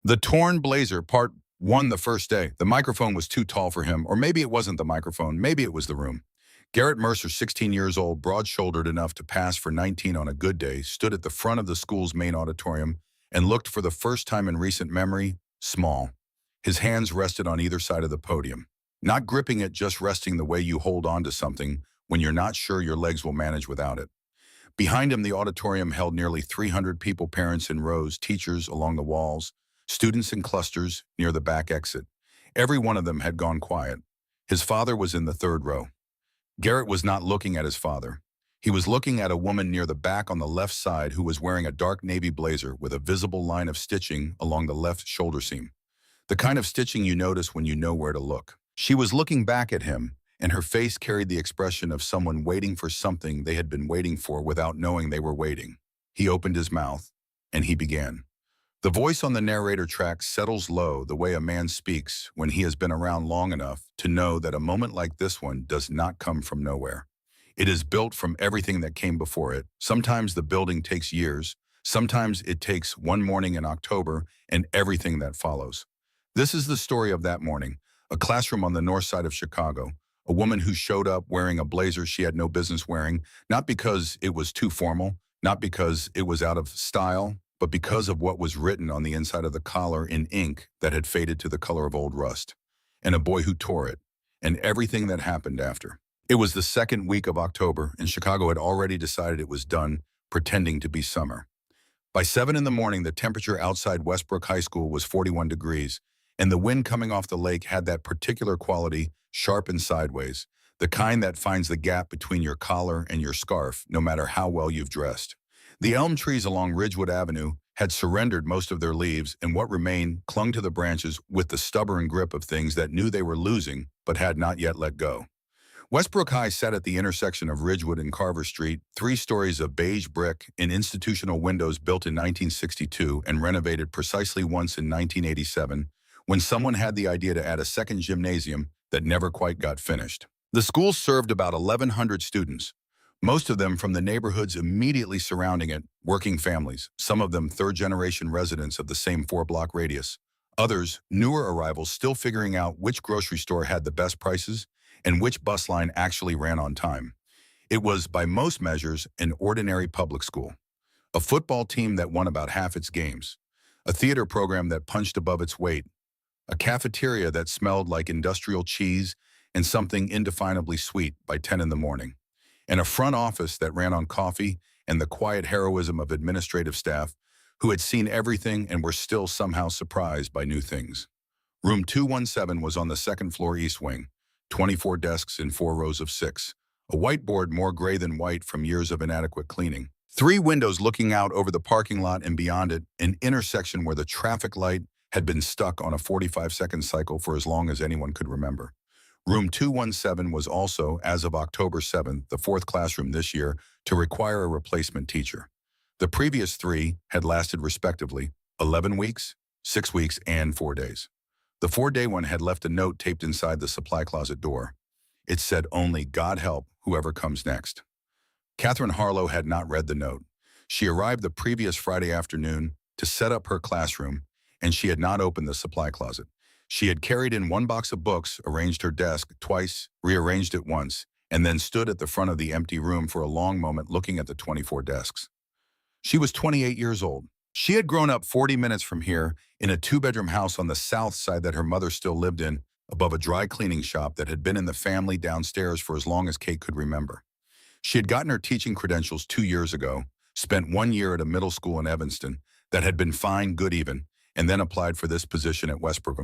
The Torn Blazer, Part 1, the first day. The microphone was too tall for him, or maybe it wasn't the microphone, maybe it was the room. Garrett Mercer, 16 years old, broad-shouldered enough to pass for 19 on a good day, stood at the front of the school's main auditorium and looked for the first time in recent memory, small. His hands rested on either side of the podium. Not gripping it, just resting the way you hold on to something when you're not sure your legs will manage without it. Behind him, the auditorium held nearly 300 people, parents in rows, teachers along the walls, students in clusters near the back exit. Every one of them had gone quiet. His father was in the third row. Garrett was not looking at his father. He was looking at a woman near the back on the left side who was wearing a dark navy blazer with a visible line of stitching along the left shoulder seam. The kind of stitching you notice when you know where to look. She was looking back at him, and her face carried the expression of someone waiting for something they had been waiting for without knowing they were waiting. He opened his mouth, and he began. The voice on the narrator track settles low the way a man speaks when he has been around long enough to know that a moment like this one does not come from nowhere. It is built from everything that came before it. Sometimes the building takes years. Sometimes it takes one morning in October and everything that follows. This is the story of that morning, a classroom on the north side of Chicago, a woman who showed up wearing a blazer she had no business wearing, not because it was too formal, not because it was out of style, but because of what was written on the inside of the collar in ink that had faded to the color of old rust, and a boy who tore it, and everything that happened after. It was the second week of October, and Chicago had already decided it was done pretending to be summer. By 7 in the morning, the temperature outside Westbrook High School was 41 degrees, and the wind coming off the lake had that particular quality, sharp and sideways, the kind that finds the gap between your collar and your scarf, no matter how well you've dressed. The elm trees along Ridgewood Avenue had surrendered most of their leaves, and what remained clung to the branches with the stubborn grip of things that knew they were losing but had not yet let go. Westbrook High sat at the intersection of Ridgewood and Carver Street, 3 stories of beige brick and institutional windows built in 1962 and renovated precisely once in 1987, when someone had the idea to add a second gymnasium that never quite got finished. The school served about 1,100 students, most of them from the neighborhoods immediately surrounding it, working families, some of them third-generation residents of the same 4-block radius. Others, newer arrivals still figuring out which grocery store had the best prices and which bus line actually ran on time. It was, by most measures, an ordinary public school. A football team that won about half its games. A theater program that punched above its weight. A cafeteria that smelled like industrial cheese and something indefinably sweet by 10 in the morning. And a front office that ran on coffee and the quiet heroism of administrative staff who had seen everything and were still somehow surprised by new things. Room 217 was on the second floor east wing, 24 desks in 4 rows of 6, a whiteboard more gray than white from years of inadequate cleaning. 3 windows looking out over the parking lot, and beyond it, an intersection where the traffic light had been stuck on a 45-second cycle for as long as anyone could remember. Room 217 was also, as of October 7th, the 4th classroom this year to require a replacement teacher. The previous 3 had lasted respectively 11 weeks, 6 weeks, and 4 days. The 4-day one had left a note taped inside the supply closet door. It said only, "God help whoever comes next." Catherine Harlow had not read the note. She arrived the previous Friday afternoon to set up her classroom, and she had not opened the supply closet. She had carried in 1 box of books, arranged her desk twice, rearranged it once, and then stood at the front of the empty room for a long moment looking at the 24 desks. She was 28 years old. She had grown up 40 minutes from here in a 2-bedroom house on the south side that her mother still lived in, above a dry cleaning shop that had been in the family downstairs for as long as Kate could remember. She had gotten her teaching credentials 2 years ago, spent 1 year at a middle school in Evanston that had been fine, good even, and then applied for this position at Westbrook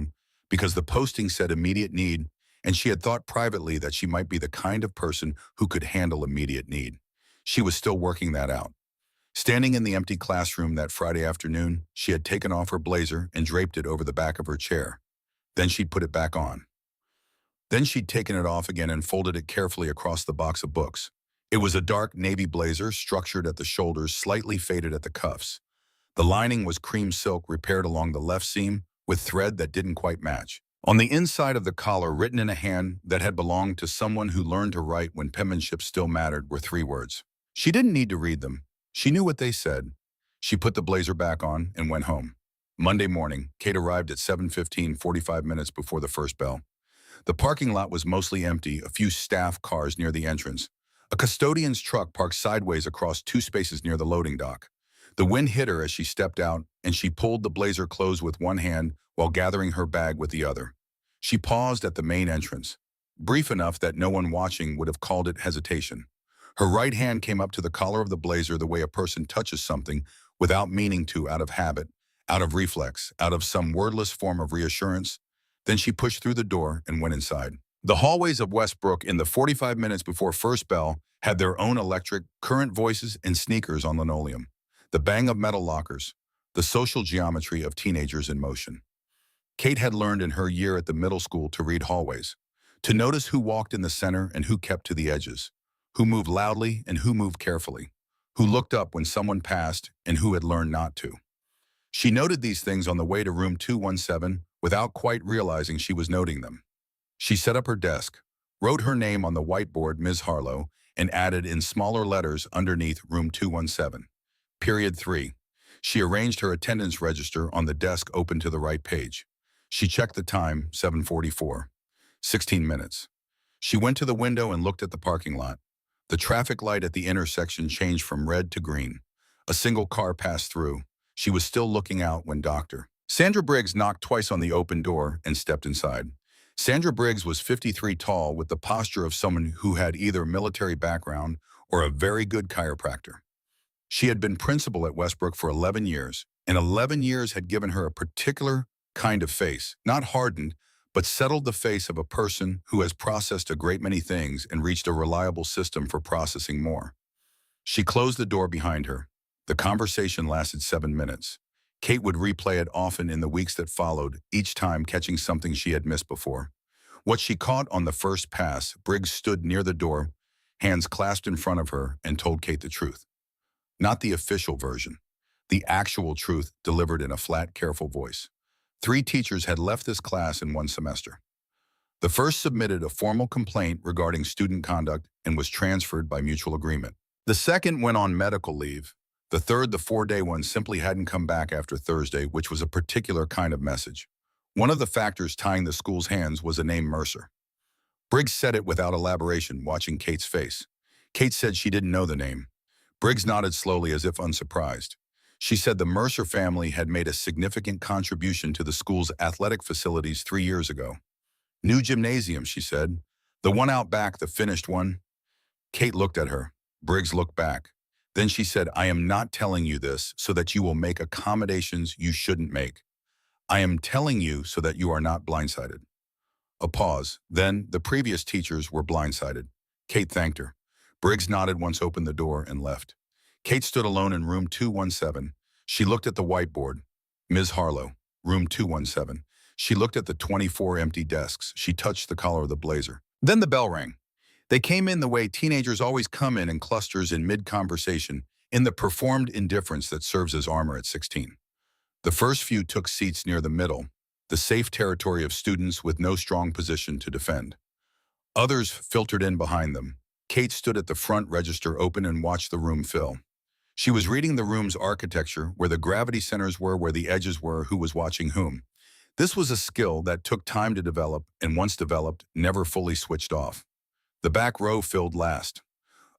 because the posting said immediate need, and she had thought privately that she might be the kind of person who could handle immediate need. She was still working that out. Standing in the empty classroom that Friday afternoon, she had taken off her blazer and draped it over the back of her chair. Then she'd put it back on. Then she'd taken it off again and folded it carefully across the box of books. It was a dark navy blazer, structured at the shoulders, slightly faded at the cuffs. The lining was cream silk repaired along the left seam with thread that didn't quite match. On the inside of the collar, written in a hand that had belonged to someone who learned to write when penmanship still mattered, were 3 words. She didn't need to read them. She knew what they said. She put the blazer back on and went home. Monday morning, Kate arrived at 7:15, 45 minutes before the first bell. The parking lot was mostly empty, a few staff cars near the entrance. A custodian's truck parked sideways across two spaces near the loading dock. The wind hit her as she stepped out, and she pulled the blazer closed with one hand while gathering her bag with the other. She paused at the main entrance, brief enough that no one watching would have called it hesitation. Her right hand came up to the collar of the blazer the way a person touches something without meaning to, out of habit, out of reflex, out of some wordless form of reassurance. Then she pushed through the door and went inside. The hallways of Westbrook in the 45 minutes before first bell had their own electric, current voices and sneakers on linoleum, the bang of metal lockers, the social geometry of teenagers in motion. Kate had learned in her year at the middle school to read hallways, to notice who walked in the center and who kept to the edges, who moved loudly and who moved carefully, who looked up when someone passed and who had learned not to. She noted these things on the way to room 217 without quite realizing she was noting them. She set up her desk, wrote her name on the whiteboard, Ms. Harlow, and added in smaller letters underneath room 217. Period 3. She arranged her attendance register on the desk open to the right page. She checked the time, 7:44. 16 minutes. She went to the window and looked at the parking lot. The traffic light at the intersection changed from red to green. A single car passed through. She was still looking out when Dr. Sandra Briggs knocked twice on the open door and stepped inside. Sandra Briggs was 53 tall with the posture of someone who had either a military background or a very good chiropractor. She had been principal at Westbrook for 11 years, and 11 years had given her a particular kind of face, not hardened, but settled the face of a person who has processed a great many things and reached a reliable system for processing more. She closed the door behind her. The conversation lasted 7 minutes. Kate would replay it often in the weeks that followed, each time catching something she had missed before. What she caught on the first pass, Briggs stood near the door, hands clasped in front of her, and told Kate the truth. Not the official version. The actual truth delivered in a flat, careful voice. 3 teachers had left this class in 1 semester. The first submitted a formal complaint regarding student conduct and was transferred by mutual agreement. The second went on medical leave. The third, the 4-day one, simply hadn't come back after Thursday, which was a particular kind of message. One of the factors tying the school's hands was the name Mercer. Briggs said it without elaboration, watching Kate's face. Kate said she didn't know the name. Briggs nodded slowly as if unsurprised. She said the Mercer family had made a significant contribution to the school's athletic facilities 3 years ago. New gymnasium, she said. The one out back, the finished one. Kate looked at her. Briggs looked back. Then she said, I am not telling you this so that you will make accommodations you shouldn't make. I am telling you so that you are not blindsided. A pause. Then the previous teachers were blindsided. Kate thanked her. Briggs nodded once opened the door and left. Kate stood alone in room 217. She looked at the whiteboard. Ms. Harlow, room 217. She looked at the 24 empty desks. She touched the collar of the blazer. Then the bell rang. They came in the way teenagers always come in clusters in mid-conversation, in the performed indifference that serves as armor at 16. The first few took seats near the middle, the safe territory of students with no strong position to defend. Others filtered in behind them. Kate stood at the front register open and watched the room fill. She was reading the room's architecture, where the gravity centers were, where the edges were, who was watching whom. This was a skill that took time to develop, and once developed, never fully switched off. The back row filled last.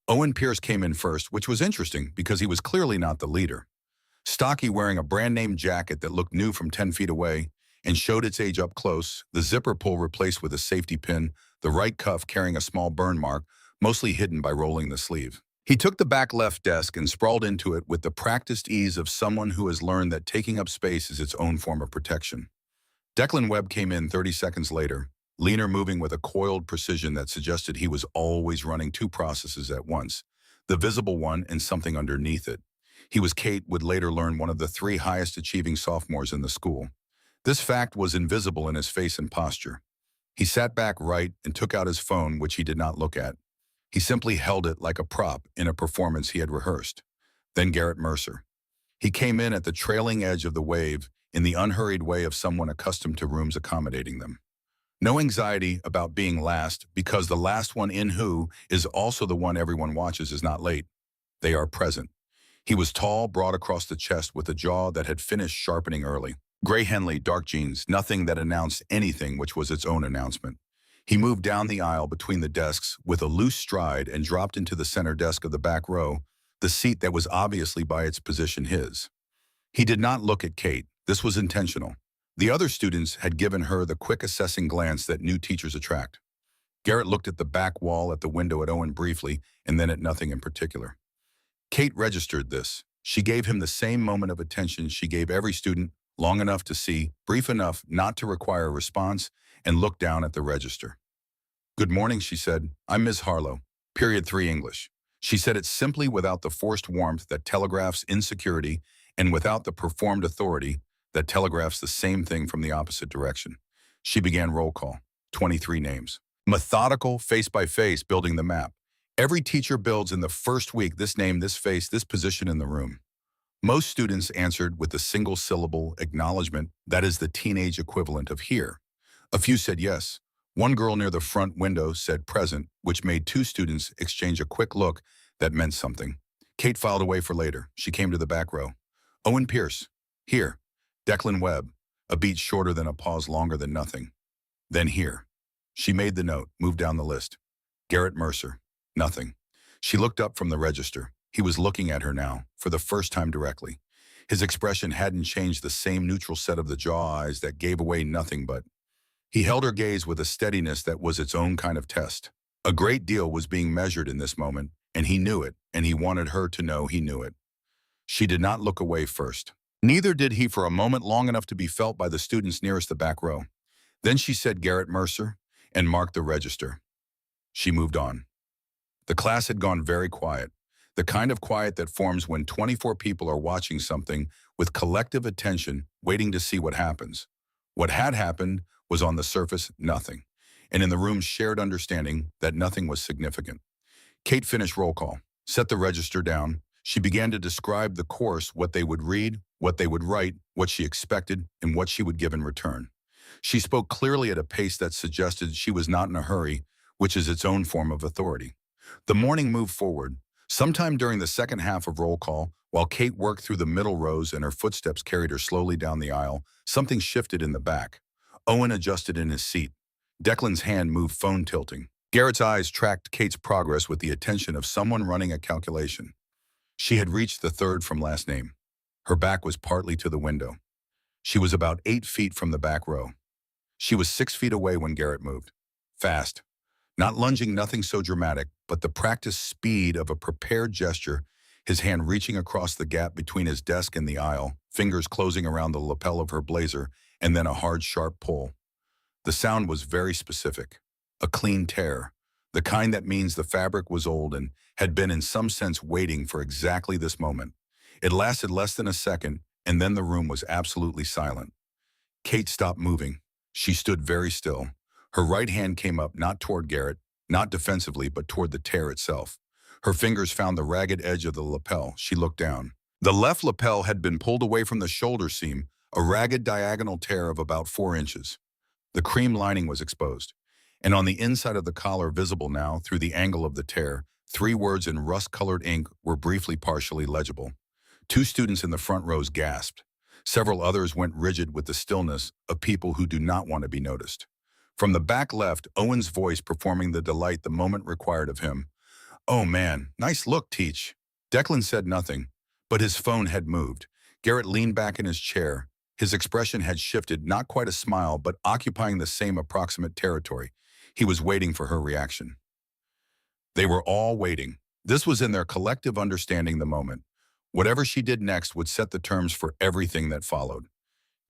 Owen Pierce came in first, which was interesting because he was clearly not the leader. Stocky, wearing a brand-name jacket that looked new from 10 feet away and showed its age up close, the zipper pull replaced with a safety pin, the right cuff carrying a small burn mark, mostly hidden by rolling the sleeve. He took the back left desk and sprawled into it with the practiced ease of someone who has learned that taking up space is its own form of protection. Declan Webb came in 30 seconds later, leaner, moving with a coiled precision that suggested he was always running 2 processes at once, the visible one and something underneath it. He was, Kate would later learn, one of the 3 highest achieving sophomores in the school. This fact was invisible in his face and posture. He sat back right and took out his phone, which he did not look at. He simply held it like a prop in a performance he had rehearsed. Then Garrett Mercer. He came in at the trailing edge of the wave in the unhurried way of someone accustomed to rooms accommodating them. No anxiety about being last, because the last one in who is also the one everyone watches is not late. They are present. He was tall, broad across the chest with a jaw that had finished sharpening early. Gray Henley, dark jeans, nothing that announced anything which was its own announcement. He moved down the aisle between the desks with a loose stride and dropped into the center desk of the back row, the seat that was obviously by its position his. He did not look at Kate. This was intentional. The other students had given her the quick assessing glance that new teachers attract. Garrett looked at the back wall, at the window, at Owen briefly, and then at nothing in particular. Kate registered this. She gave him the same moment of attention she gave every student, long enough to see, brief enough not to require a response, and looked down at the register. "Good morning," she said. "I'm Miss Harlow, period 3 English." She said it simply, without the forced warmth that telegraphs insecurity and without the performed authority that telegraphs the same thing from the opposite direction. She began roll call, 23 names. Methodical, face by face, building the map. Every teacher builds in the first week this name, this face, this position in the room. Most students answered with a single syllable acknowledgement that is the teenage equivalent of here. A few said yes. One girl near the front window said present, which made 2 students exchange a quick look that meant something. Kate filed away for later. She came to the back row. Owen Pierce. Here. Declan Webb. A beat shorter than a pause, longer than nothing. Then here. She made the note, moved down the list. Garrett Mercer. Nothing. She looked up from the register. He was looking at her now, for the first time directly. His expression hadn't changed, the same neutral set of the jaw eyes that gave away nothing but. He held her gaze with a steadiness that was its own kind of test. A great deal was being measured in this moment, and he knew it, and he wanted her to know he knew it. She did not look away first. Neither did he for a moment long enough to be felt by the students nearest the back row. Then she said Garrett Mercer and marked the register. She moved on. The class had gone very quiet, the kind of quiet that forms when 24 people are watching something with collective attention, waiting to see what happens. What had happened was on the surface nothing, and in the room's shared understanding that nothing was significant. Kate finished roll call, set the register down. She began to describe the course, what they would read, what they would write, what she expected, and what she would give in return. She spoke clearly at a pace that suggested she was not in a hurry, which is its own form of authority. The morning moved forward. Sometime during the second half of roll call, while Kate worked through the middle rows and her footsteps carried her slowly down the aisle, something shifted in the back. Owen adjusted in his seat. Declan's hand moved, phone tilting. Garrett's eyes tracked Kate's progress with the attention of someone running a calculation. She had reached the third from last name. Her back was partly to the window. She was about 8 feet from the back row. She was 6 feet away when Garrett moved. Fast. Not lunging, nothing so dramatic, but the practiced speed of a prepared gesture, his hand reaching across the gap between his desk and the aisle, fingers closing around the lapel of her blazer, and then a hard, sharp pull. The sound was very specific. A clean tear. The kind that means the fabric was old and had been in some sense waiting for exactly this moment. It lasted less than a second, and then the room was absolutely silent. Kate stopped moving. She stood very still. Her right hand came up, not toward Garrett, not defensively, but toward the tear itself. Her fingers found the ragged edge of the lapel. She looked down. The left lapel had been pulled away from the shoulder seam, a ragged diagonal tear of about 4 inches. The cream lining was exposed, and on the inside of the collar, visible now through the angle of the tear, 3 words in rust-colored ink were briefly partially legible. 2 students in the front rows gasped. Several others went rigid with the stillness of people who do not want to be noticed. From the back left, Owen's voice performing the delight the moment required of him. "Oh man, nice look, Teach." Declan said nothing, but his phone had moved. Garrett leaned back in his chair. His expression had shifted, not quite a smile, but occupying the same approximate territory. He was waiting for her reaction. They were all waiting. This was in their collective understanding the moment. Whatever she did next would set the terms for everything that followed.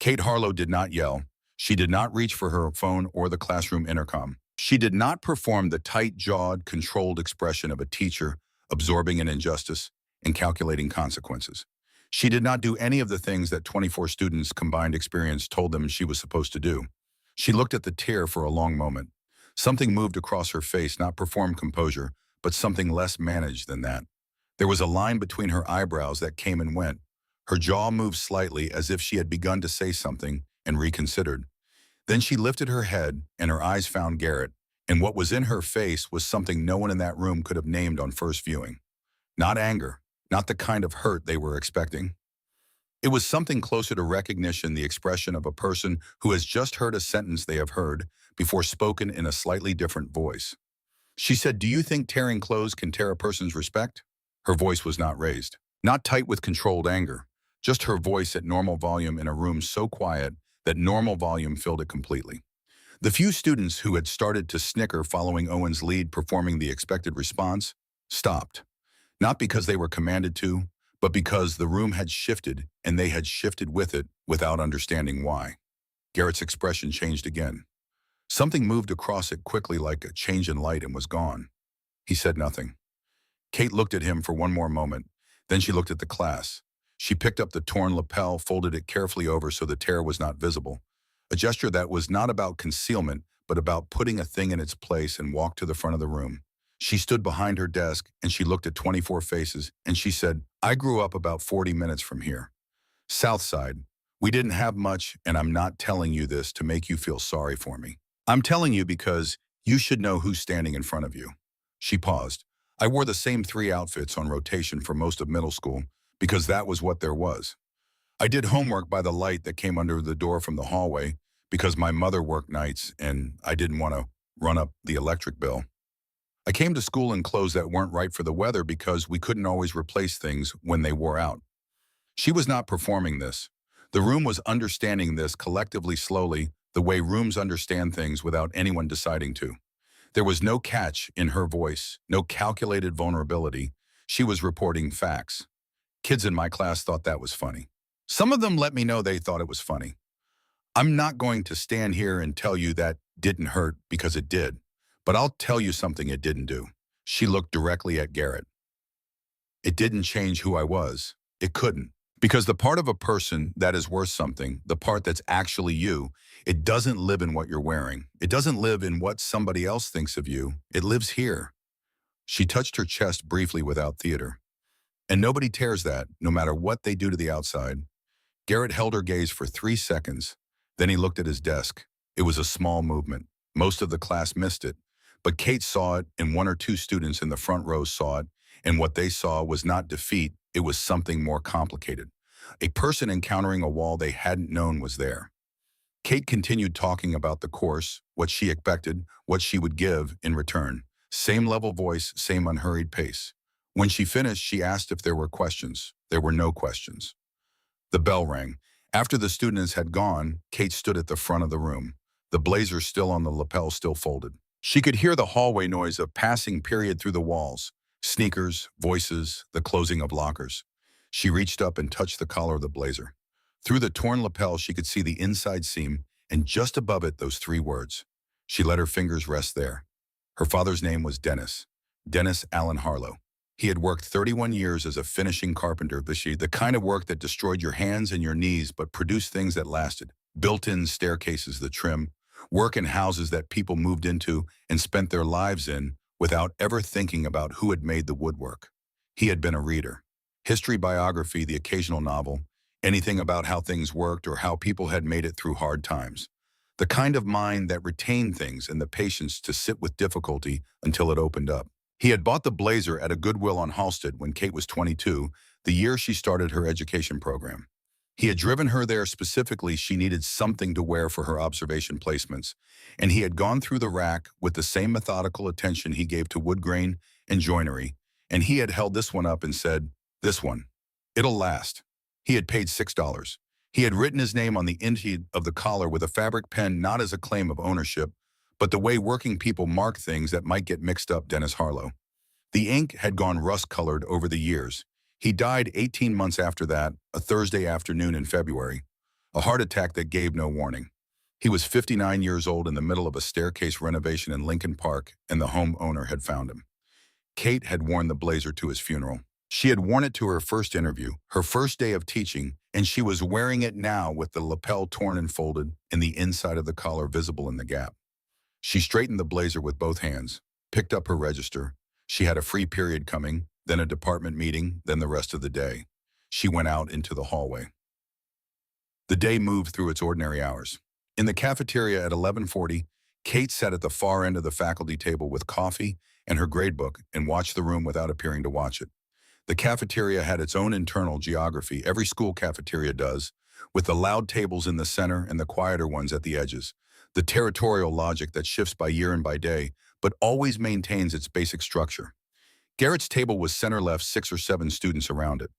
Kate Harlow did not yell. She did not reach for her phone or the classroom intercom. She did not perform the tight-jawed, controlled expression of a teacher absorbing an injustice and calculating consequences. She did not do any of the things that 24 students' combined experience told them she was supposed to do. She looked at the tear for a long moment. Something moved across her face, not performed composure, but something less managed than that. There was a line between her eyebrows that came and went. Her jaw moved slightly as if she had begun to say something and reconsidered. Then she lifted her head and her eyes found Garrett, and what was in her face was something no one in that room could have named on first viewing. Not anger, not the kind of hurt they were expecting. It was something closer to recognition, the expression of a person who has just heard a sentence they have heard before spoken in a slightly different voice. She said, "Do you think tearing clothes can tear a person's respect?" Her voice was not raised, not tight with controlled anger, just her voice at normal volume in a room so quiet that normal volume filled it completely. The few students who had started to snicker following Owen's lead performing the expected response stopped, not because they were commanded to, but because the room had shifted and they had shifted with it without understanding why. Garrett's expression changed again. Something moved across it quickly like a change in light and was gone. He said nothing. Kate looked at him for one more moment. Then she looked at the class. She picked up the torn lapel, folded it carefully over so the tear was not visible. A gesture that was not about concealment, but about putting a thing in its place, and walked to the front of the room. She stood behind her desk and she looked at 24 faces and she said, "I grew up about 40 minutes from here. South Side. We didn't have much, and I'm not telling you this to make you feel sorry for me. I'm telling you because you should know who's standing in front of you." She paused. "I wore the same 3 outfits on rotation for most of middle school because that was what there was. I did homework by the light that came under the door from the hallway because my mother worked nights and I didn't want to run up the electric bill. I came to school in clothes that weren't right for the weather because we couldn't always replace things when they wore out." She was not performing this. The room was understanding this collectively slowly, the way rooms understand things without anyone deciding to. There was no catch in her voice, no calculated vulnerability. She was reporting facts. "Kids in my class thought that was funny. Some of them let me know they thought it was funny. I'm not going to stand here and tell you that didn't hurt because it did, but I'll tell you something it didn't do." She looked directly at Garrett. "It didn't change who I was. It couldn't. Because the part of a person that is worth something, the part that's actually you, it doesn't live in what you're wearing. It doesn't live in what somebody else thinks of you. It lives here." She touched her chest briefly without theater. "And nobody tears that, no matter what they do to the outside." Garrett held her gaze for 3 seconds. Then he looked at his desk. It was a small movement. Most of the class missed it. But Kate saw it, and 1 or 2 students in the front row saw it, and what they saw was not defeat, it was something more complicated. A person encountering a wall they hadn't known was there. Kate continued talking about the course, what she expected, what she would give in return. Same level voice, same unhurried pace. When she finished, she asked if there were questions. There were no questions. The bell rang. After the students had gone, Kate stood at the front of the room, the blazer still on the lapel, still folded. She could hear the hallway noise of passing period through the walls, sneakers, voices, the closing of lockers. She reached up and touched the collar of the blazer. Through the torn lapel, she could see the inside seam, and just above it, those 3 words. She let her fingers rest there. Her father's name was Dennis. Dennis Allen Harlow. He had worked 31 years as a finishing carpenter, the kind of work that destroyed your hands and your knees but produced things that lasted. Built-in staircases that trim, work in houses that people moved into and spent their lives in without ever thinking about who had made the woodwork. He had been a reader. History, biography, the occasional novel, anything about how things worked or how people had made it through hard times. The kind of mind that retained things and the patience to sit with difficulty until it opened up. He had bought the blazer at a Goodwill on Halsted when Kate was 22, the year she started her education program. He had driven her there specifically. She needed something to wear for her observation placements, and he had gone through the rack with the same methodical attention he gave to wood grain and joinery, and he had held this one up and said, "This one, it'll last." He had paid $6. He had written his name on the inside of the collar with a fabric pen, not as a claim of ownership, but the way working people mark things that might get mixed up. Dennis Harlow. The ink had gone rust-colored over the years. He died 18 months after that, a Thursday afternoon in February, a heart attack that gave no warning. He was 59 years old in the middle of a staircase renovation in Lincoln Park, and the homeowner had found him. Kate had worn the blazer to his funeral. She had worn it to her first interview, her first day of teaching, and she was wearing it now with the lapel torn and folded and the inside of the collar visible in the gap. She straightened the blazer with both hands, picked up her register. She had a free period coming, then a department meeting, then the rest of the day. She went out into the hallway. The day moved through its ordinary hours. In the cafeteria at 11:40, Kate sat at the far end of the faculty table with coffee and her gradebook and watched the room without appearing to watch it. The cafeteria had its own internal geography, every school cafeteria does, with the loud tables in the center and the quieter ones at the edges. The territorial logic that shifts by year and by day, but always maintains its basic structure. Garrett's table was center left, 6 or 7 students around it.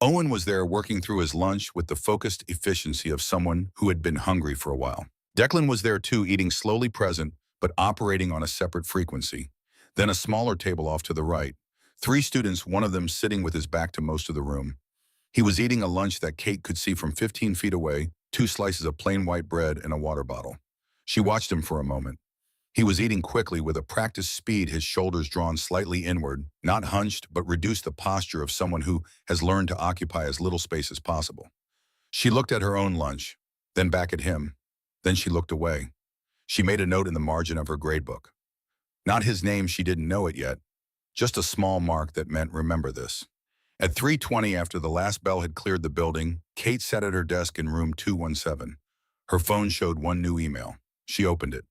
Owen was there working through his lunch with the focused efficiency of someone who had been hungry for a while. Declan was there too, eating slowly present, but operating on a separate frequency. Then a smaller table off to the right. 3 students, one of them sitting with his back to most of the room. He was eating a lunch that Kate could see from 15 feet away, 2 slices of plain white bread and a water bottle. She watched him for a moment. He was eating quickly with a practiced speed, his shoulders drawn slightly inward, not hunched, but reduced the posture of someone who has learned to occupy as little space as possible. She looked at her own lunch, then back at him. Then she looked away. She made a note in the margin of her gradebook. Not his name, she didn't know it yet. Just a small mark that meant remember this. At 3:20, after the last bell had cleared the building, Kate sat at her desk in room 217. Her phone showed one new email. She opened it.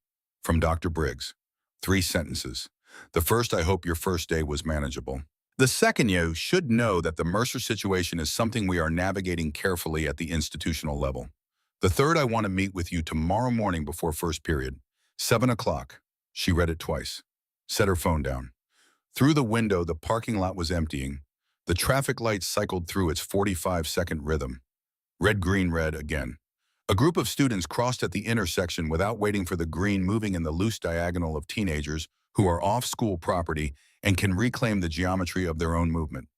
From Dr. Briggs. 3 sentences. The first, I hope your first day was manageable. The second, you should know that the Mercer situation is something we are navigating carefully at the institutional level. The third, I want to meet with you tomorrow morning before first period. 7 o'clock. She read it twice. Set her phone down. Through the window, the parking lot was emptying. The traffic lights cycled through its 45-second rhythm. Red, green, red again. A group of students crossed at the intersection without waiting for the green, moving in the loose diagonal of teenagers who are off school property and can reclaim the geometry of their own movement.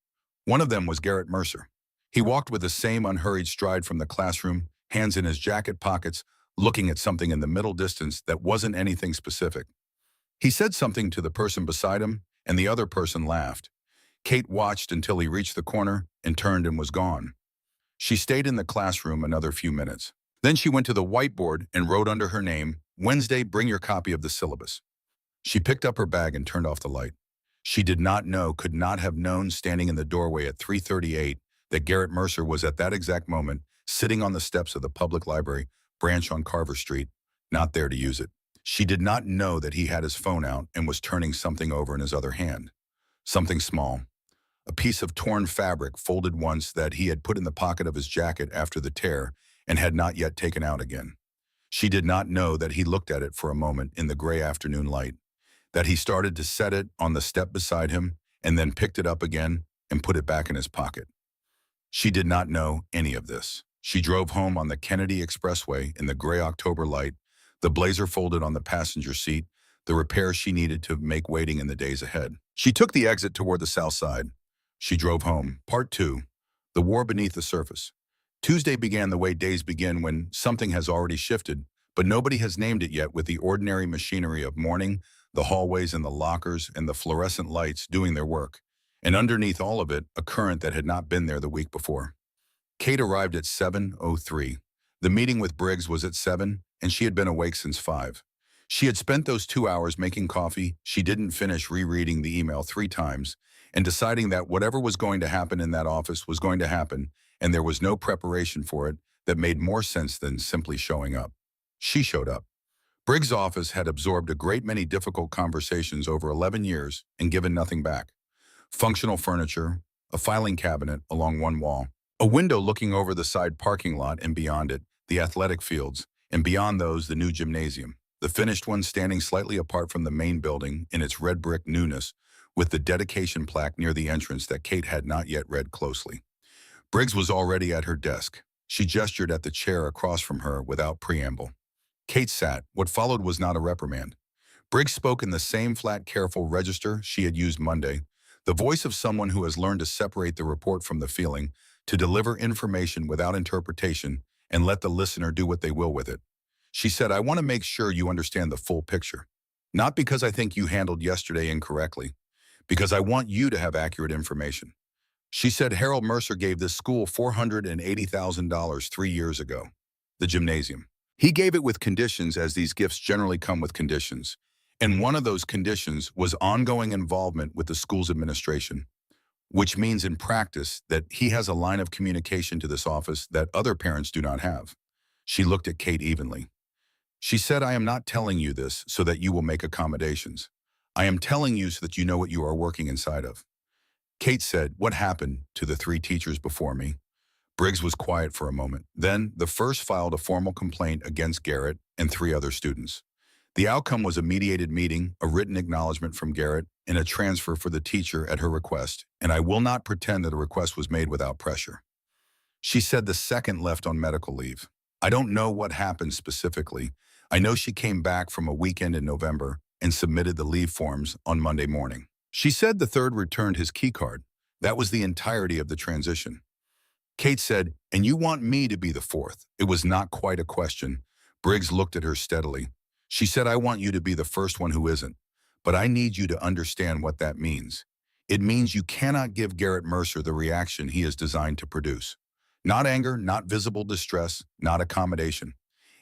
One of them was Garrett Mercer. He walked with the same unhurried stride from the classroom, hands in his jacket pockets, looking at something in the middle distance that wasn't anything specific. He said something to the person beside him, and the other person laughed. Kate watched until he reached the corner and turned and was gone. She stayed in the classroom another few minutes. Then she went to the whiteboard and wrote under her name, Wednesday, bring your copy of the syllabus. She picked up her bag and turned off the light. She did not know, could not have known, standing in the doorway at 3:38, that Garrett Mercer was at that exact moment sitting on the steps of the public library branch on Carver Street, not there to use it. She did not know that he had his phone out and was turning something over in his other hand. Something small. A piece of torn fabric folded once that he had put in the pocket of his jacket after the tear and had not yet taken out again. She did not know that he looked at it for a moment in the gray afternoon light, that he started to set it on the step beside him and then picked it up again and put it back in his pocket. She did not know any of this. She drove home on the Kennedy Expressway in the gray October light, the blazer folded on the passenger seat, the repairs she needed to make waiting in the days ahead. She took the exit toward the south side. She drove home. Part 2. The War Beneath the Surface. Tuesday began the way days begin when something has already shifted, but nobody has named it yet, with the ordinary machinery of morning, the hallways and the lockers and the fluorescent lights doing their work, and underneath all of it, a current that had not been there the week before. Kate arrived at 7:03. The meeting with Briggs was at 7, and she had been awake since 5. She had spent those 2 hours making coffee. She didn't finish rereading the email 3 times and deciding that whatever was going to happen in that office was going to happen, and there was no preparation for it that made more sense than simply showing up. She showed up. Briggs' office had absorbed a great many difficult conversations over 11 years and given nothing back. Functional furniture, a filing cabinet along one wall, a window looking over the side parking lot, and beyond it, the athletic fields, and beyond those, the new gymnasium, the finished one standing slightly apart from the main building in its red brick newness, with the dedication plaque near the entrance that Kate had not yet read closely. Briggs was already at her desk. She gestured at the chair across from her without preamble. Kate sat. What followed was not a reprimand. Briggs spoke in the same flat, careful register she had used Monday, the voice of someone who has learned to separate the report from the feeling, to deliver information without interpretation and let the listener do what they will with it. She said, I want to make sure you understand the full picture. Not because I think you handled yesterday incorrectly, because I want you to have accurate information. She said Harold Mercer gave this school $480,000 3 years ago. The gymnasium. He gave it with conditions, as these gifts generally come with conditions. And one of those conditions was ongoing involvement with the school's administration, which means in practice that he has a line of communication to this office that other parents do not have. She looked at Kate evenly. She said, I am not telling you this so that you will make accommodations. I am telling you so that you know what you are working inside of. Kate said, "What happened to the three teachers before me?" Briggs was quiet for a moment. Then, the first filed a formal complaint against Garrett and three other students. The outcome was a mediated meeting, a written acknowledgement from Garrett, and a transfer for the teacher at her request, and I will not pretend that a request was made without pressure. She said the second left on medical leave. I don't know what happened specifically. I know she came back from a weekend in November and submitted the leave forms on Monday morning. She said the third returned his key card. That was the entirety of the transition. Kate said, "And you want me to be the fourth?" It was not quite a question. Briggs looked at her steadily. She said, "I want you to be the first one who isn't. But I need you to understand what that means. It means you cannot give Garrett Mercer the reaction he is designed to produce. Not anger, not visible distress, not accommodation.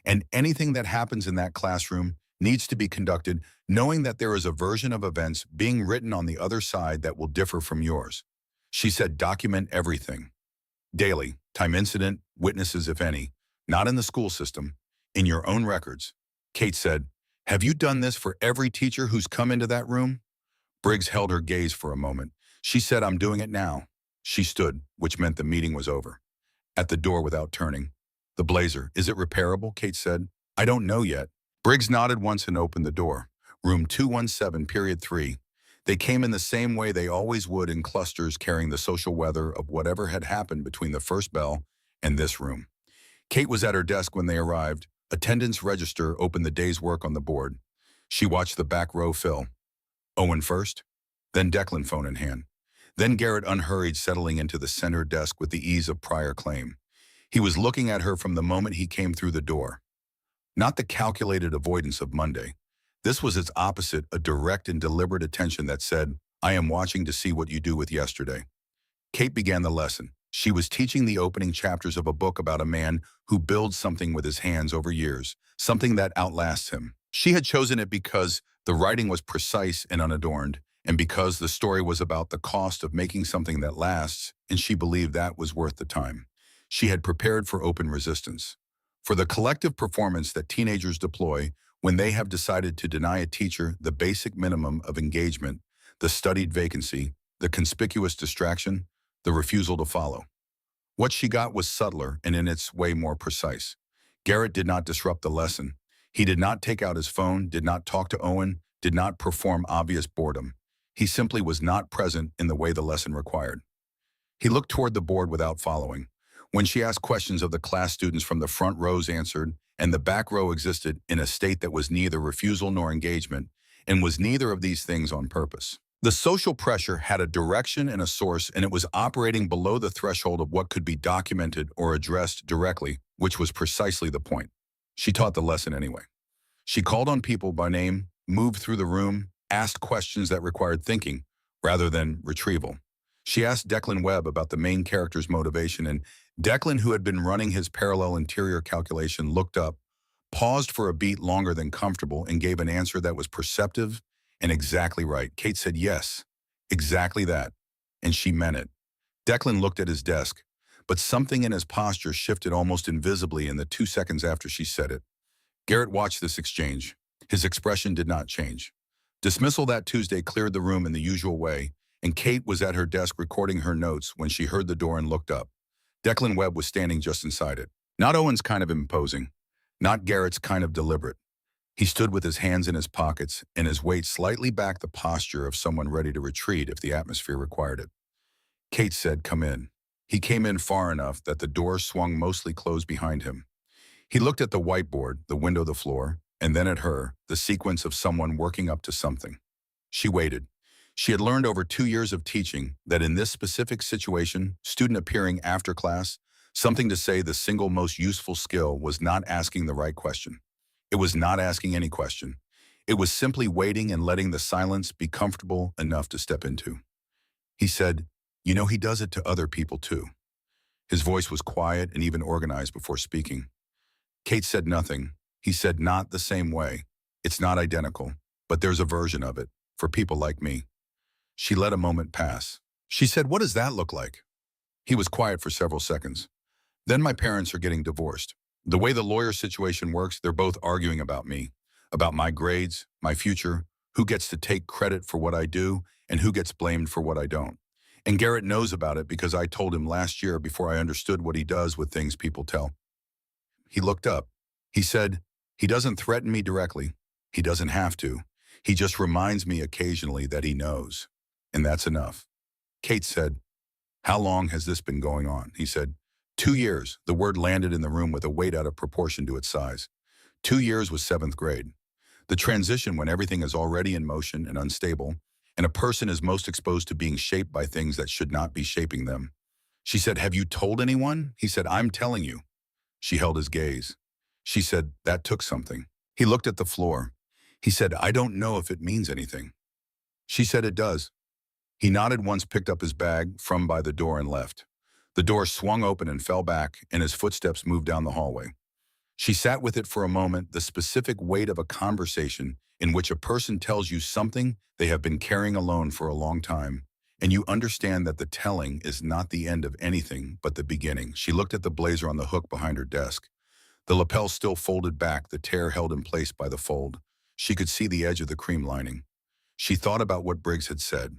And anything that happens in that classroom needs to be conducted knowing that there is a version of events being written on the other side that will differ from yours." She said, "Document everything. Daily, time incident, witnesses if any, not in the school system, in your own records." Kate said, "Have you done this for every teacher who's come into that room?" Briggs held her gaze for a moment. She said, "I'm doing it now." She stood, which meant the meeting was over. At the door without turning. "The blazer, is it repairable?" Kate said. "I don't know yet." Briggs nodded once and opened the door. Room 217, period 3. They came in the same way they always would, in clusters, carrying the social weather of whatever had happened between the first bell and this room. Kate was at her desk when they arrived. Attendance register opened the day's work on the board. She watched the back row fill. Owen first, then Declan, phone in hand. Then Garrett, unhurried, settling into the center desk with the ease of prior claim. He was looking at her from the moment he came through the door. Not the calculated avoidance of Monday. This was its opposite, a direct and deliberate attention that said, "I am watching to see what you do with yesterday." Kate began the lesson. She was teaching the opening chapters of a book about a man who builds something with his hands over years, something that outlasts him. She had chosen it because the writing was precise and unadorned, and because the story was about the cost of making something that lasts, and she believed that was worth the time. She had prepared for open resistance, for the collective performance that teenagers deploy when they have decided to deny a teacher the basic minimum of engagement, the studied vacancy, the conspicuous distraction, the refusal to follow. What she got was subtler and in its way more precise. Garrett did not disrupt the lesson. He did not take out his phone, did not talk to Owen, did not perform obvious boredom. He simply was not present in the way the lesson required. He looked toward the board without following. When she asked questions of the class, students from the front rows answered, and the back row existed in a state that was neither refusal nor engagement, and was neither of these things on purpose. The social pressure had a direction and a source, and it was operating below the threshold of what could be documented or addressed directly, which was precisely the point. She taught the lesson anyway. She called on people by name, moved through the room, asked questions that required thinking rather than retrieval. She asked Declan Webb about the main character's motivation, and Declan, who had been running his parallel interior calculation, looked up, paused for a beat longer than comfortable, and gave an answer that was perceptive and exactly right. Kate said, "Yes, exactly that." And she meant it. Declan looked at his desk, but something in his posture shifted almost invisibly in the 2 seconds after she said it. Garrett watched this exchange. His expression did not change. Dismissal that Tuesday cleared the room in the usual way, and Kate was at her desk recording her notes when she heard the door and looked up. Declan Webb was standing just inside it. Not Owen's kind of imposing, not Garrett's kind of deliberate. He stood with his hands in his pockets and his weight slightly back, the posture of someone ready to retreat if the atmosphere required it. Kate said, "Come in." He came in far enough that the door swung mostly closed behind him. He looked at the whiteboard, the window, the floor, and then at her, the sequence of someone working up to something. She waited. She had learned over 2 years of teaching that in this specific situation, student appearing after class, something to say the single most useful skill was not asking the right question. It was not asking any question. It was simply waiting and letting the silence be comfortable enough to step into. He said, "You know, he does it to other people too." His voice was quiet and even organized before speaking. Kate said nothing. He said, "Not the same way. It's not identical, but there's a version of it, for people like me." She let a moment pass. She said, "What does that look like?" He was quiet for several seconds. "Then my parents are getting divorced. The way the lawyer situation works, they're both arguing about me, about my grades, my future, who gets to take credit for what I do, and who gets blamed for what I don't. And Garrett knows about it because I told him last year before I understood what he does with things people tell. He looked up. He said, he doesn't threaten me directly. He doesn't have to. He just reminds me occasionally that he knows. And that's enough. Kate said, how long has this been going on? He said, 2 years. The word landed in the room with a weight out of proportion to its size. 2 years was seventh grade. The transition when everything is already in motion and unstable, and a person is most exposed to being shaped by things that should not be shaping them. She said, have you told anyone? He said, I'm telling you. She held his gaze. She said, that took something. He looked at the floor. He said, I don't know if it means anything. She said, it does. He nodded once, picked up his bag from by the door and left. The door swung open and fell back, and his footsteps moved down the hallway. She sat with it for a moment, the specific weight of a conversation in which a person tells you something they have been carrying alone for a long time, and you understand that the telling is not the end of anything but the beginning. She looked at the blazer on the hook behind her desk. The lapel still folded back, the tear held in place by the fold. She could see the edge of the cream lining. She thought about what Briggs had said.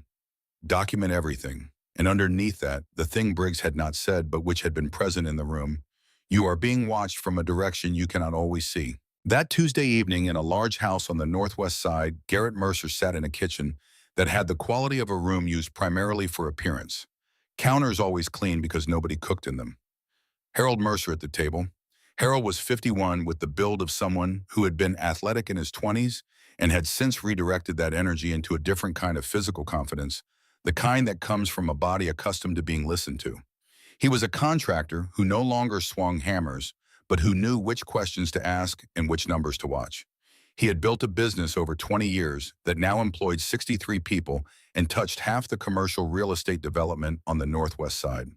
Document everything. And underneath that, the thing Briggs had not said but which had been present in the room. You are being watched from a direction you cannot always see. That Tuesday evening in a large house on the northwest side, Garrett Mercer sat in a kitchen that had the quality of a room used primarily for appearance. Counters always clean because nobody cooked in them. Harold Mercer at the table. Harold was 51 with the build of someone who had been athletic in his 20s and had since redirected that energy into a different kind of physical confidence, the kind that comes from a body accustomed to being listened to. He was a contractor who no longer swung hammers, but who knew which questions to ask and which numbers to watch. He had built a business over 20 years that now employed 63 people and touched half the commercial real estate development on the northwest side.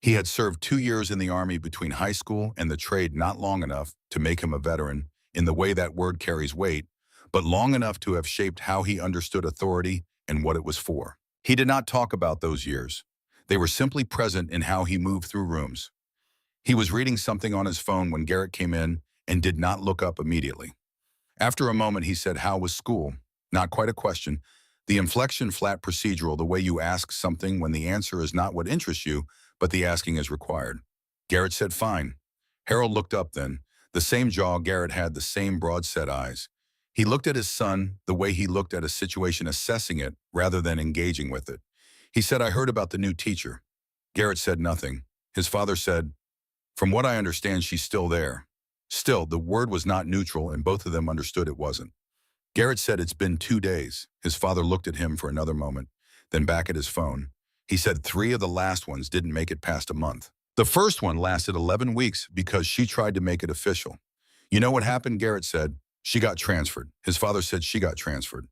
He had served 2 years in the Army between high school and the trade, not long enough to make him a veteran in the way that word carries weight, but long enough to have shaped how he understood authority and what it was for. He did not talk about those years. They were simply present in how he moved through rooms. He was reading something on his phone when Garrett came in and did not look up immediately. After a moment, he said, how was school? Not quite a question. The inflection flat procedural, the way you ask something when the answer is not what interests you, but the asking is required. Garrett said, fine. Harold looked up then. The same jaw Garrett had, the same broad-set eyes. He looked at his son the way he looked at a situation, assessing it rather than engaging with it. He said, I heard about the new teacher. Garrett said nothing. His father said, from what I understand, she's still there. Still, the word was not neutral, and both of them understood it wasn't. Garrett said, it's been 2 days. His father looked at him for another moment, then back at his phone. He said 3 of the last ones didn't make it past a month. The first one lasted 11 weeks because she tried to make it official. You know what happened? Garrett said, she got transferred. His father said she got transferred.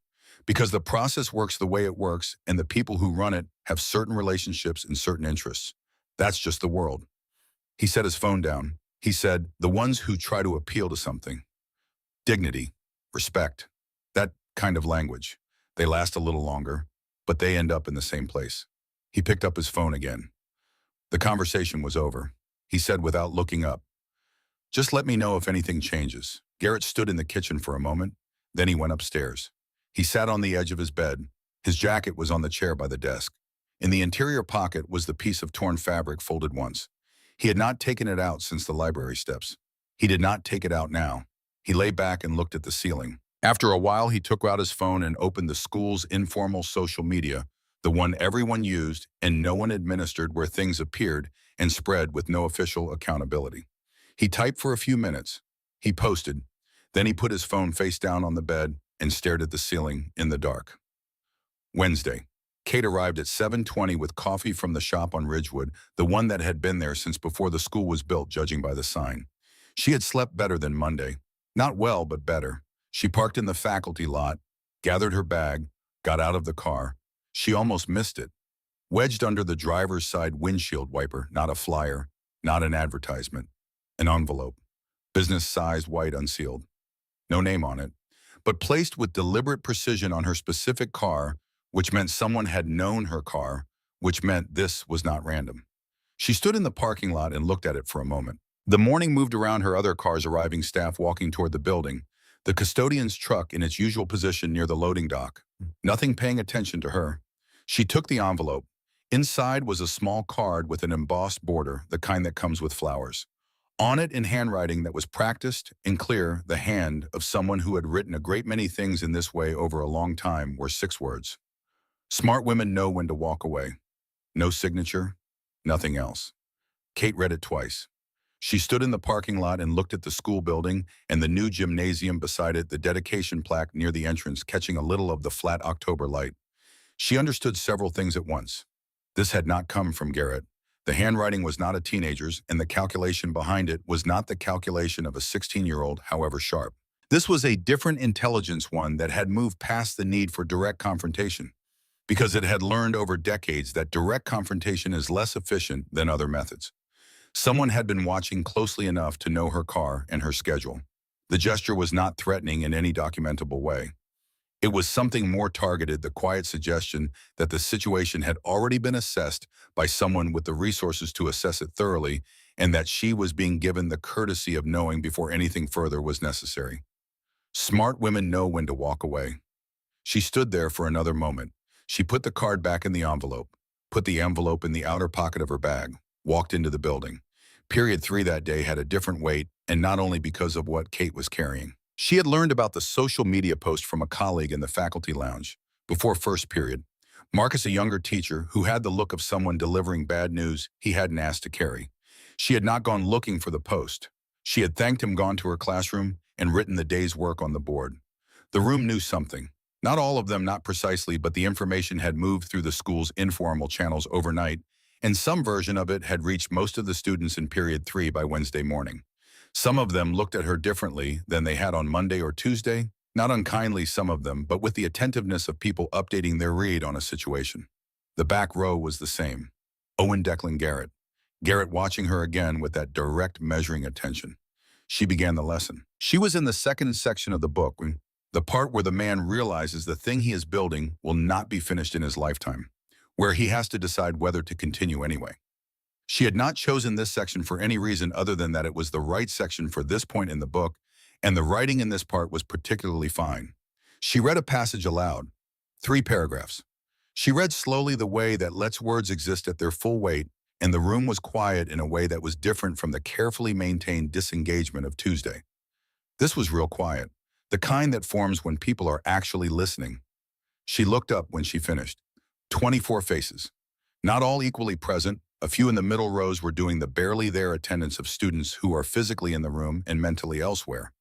Because the process works the way it works, and the people who run it have certain relationships and certain interests. That's just the world. He set his phone down. He said, the ones who try to appeal to something. Dignity, respect, that kind of language. They last a little longer, but they end up in the same place. He picked up his phone again. The conversation was over. He said without looking up, just let me know if anything changes. Garrett stood in the kitchen for a moment. Then he went upstairs. He sat on the edge of his bed. His jacket was on the chair by the desk. In the interior pocket was the piece of torn fabric folded once. He had not taken it out since the library steps. He did not take it out now. He lay back and looked at the ceiling. After a while, he took out his phone and opened the school's informal social media, the one everyone used and no one administered, where things appeared and spread with no official accountability. He typed for a few minutes. He posted. Then he put his phone face down on the bed and stared at the ceiling in the dark. Wednesday. Kate arrived at 7:20 with coffee from the shop on Ridgewood, the one that had been there since before the school was built, judging by the sign. She had slept better than Monday. Not well, but better. She parked in the faculty lot, gathered her bag, got out of the car. She almost missed it. Wedged under the driver's side windshield wiper, not a flyer, not an advertisement. An envelope. Business size, white, unsealed. No name on it, but placed with deliberate precision on her specific car, which meant someone had known her car, which meant this was not random. She stood in the parking lot and looked at it for a moment. The morning moved around her other cars, arriving staff walking toward the building, the custodian's truck in its usual position near the loading dock. Nothing paying attention to her. She took the envelope. Inside was a small card with an embossed border, the kind that comes with flowers. On it, in handwriting that was practiced and clear, the hand of someone who had written a great many things in this way over a long time, were 6 words. Smart women know when to walk away. No signature, nothing else. Kate read it twice. She stood in the parking lot and looked at the school building and the new gymnasium beside it, the dedication plaque near the entrance catching a little of the flat October light. She understood several things at once. This had not come from Garrett. The handwriting was not a teenager's, and the calculation behind it was not the calculation of a 16-year-old, however sharp. This was a different intelligence, one that had moved past the need for direct confrontation, because it had learned over decades that direct confrontation is less efficient than other methods. Someone had been watching closely enough to know her car and her schedule. The gesture was not threatening in any documentable way. It was something more targeted, the quiet suggestion that the situation had already been assessed by someone with the resources to assess it thoroughly, and that she was being given the courtesy of knowing before anything further was necessary. Smart women know when to walk away. She stood there for another moment. She put the card back in the envelope, put the envelope in the outer pocket of her bag, walked into the building. Period 3 that day had a different weight, and not only because of what Kate was carrying. She had learned about the social media post from a colleague in the faculty lounge before first period. Marcus, a younger teacher who had the look of someone delivering bad news he hadn't asked to carry. She had not gone looking for the post. She had thanked him, gone to her classroom, and written the day's work on the board. The room knew something. Not all of them, not precisely, but the information had moved through the school's informal channels overnight, and some version of it had reached most of the students in period 3 by Wednesday morning. Some of them looked at her differently than they had on Monday or Tuesday, not unkindly some of them, but with the attentiveness of people updating their read on a situation. The back row was the same. Owen, Declan, Garrett. Garrett watching her again with that direct measuring attention. She began the lesson. She was in the second section of the book, the part where the man realizes the thing he is building will not be finished in his lifetime, where he has to decide whether to continue anyway. She had not chosen this section for any reason other than that it was the right section for this point in the book, and the writing in this part was particularly fine. She read a passage aloud, 3 paragraphs. She read slowly, the way that lets words exist at their full weight, and the room was quiet in a way that was different from the carefully maintained disengagement of Tuesday. This was real quiet, the kind that forms when people are actually listening. She looked up when she finished. 24 faces. Not all equally present. A few in the middle rows were doing the barely there attendance of students who are physically in the room and mentally elsewhere.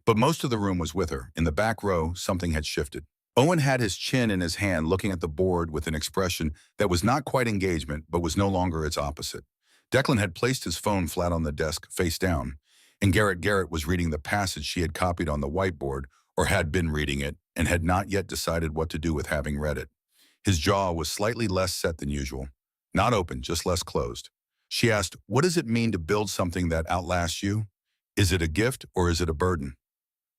But most of the room was with her. In the back row, something had shifted. Owen had his chin in his hand, looking at the board with an expression that was not quite engagement, but was no longer its opposite. Declan had placed his phone flat on the desk, face down, and Garrett was reading the passage she had copied on the whiteboard, or had been reading it, and had not yet decided what to do with having read it. His jaw was slightly less set than usual. Not open, just less closed. She asked, "What does it mean to build something that outlasts you? Is it a gift or is it a burden?"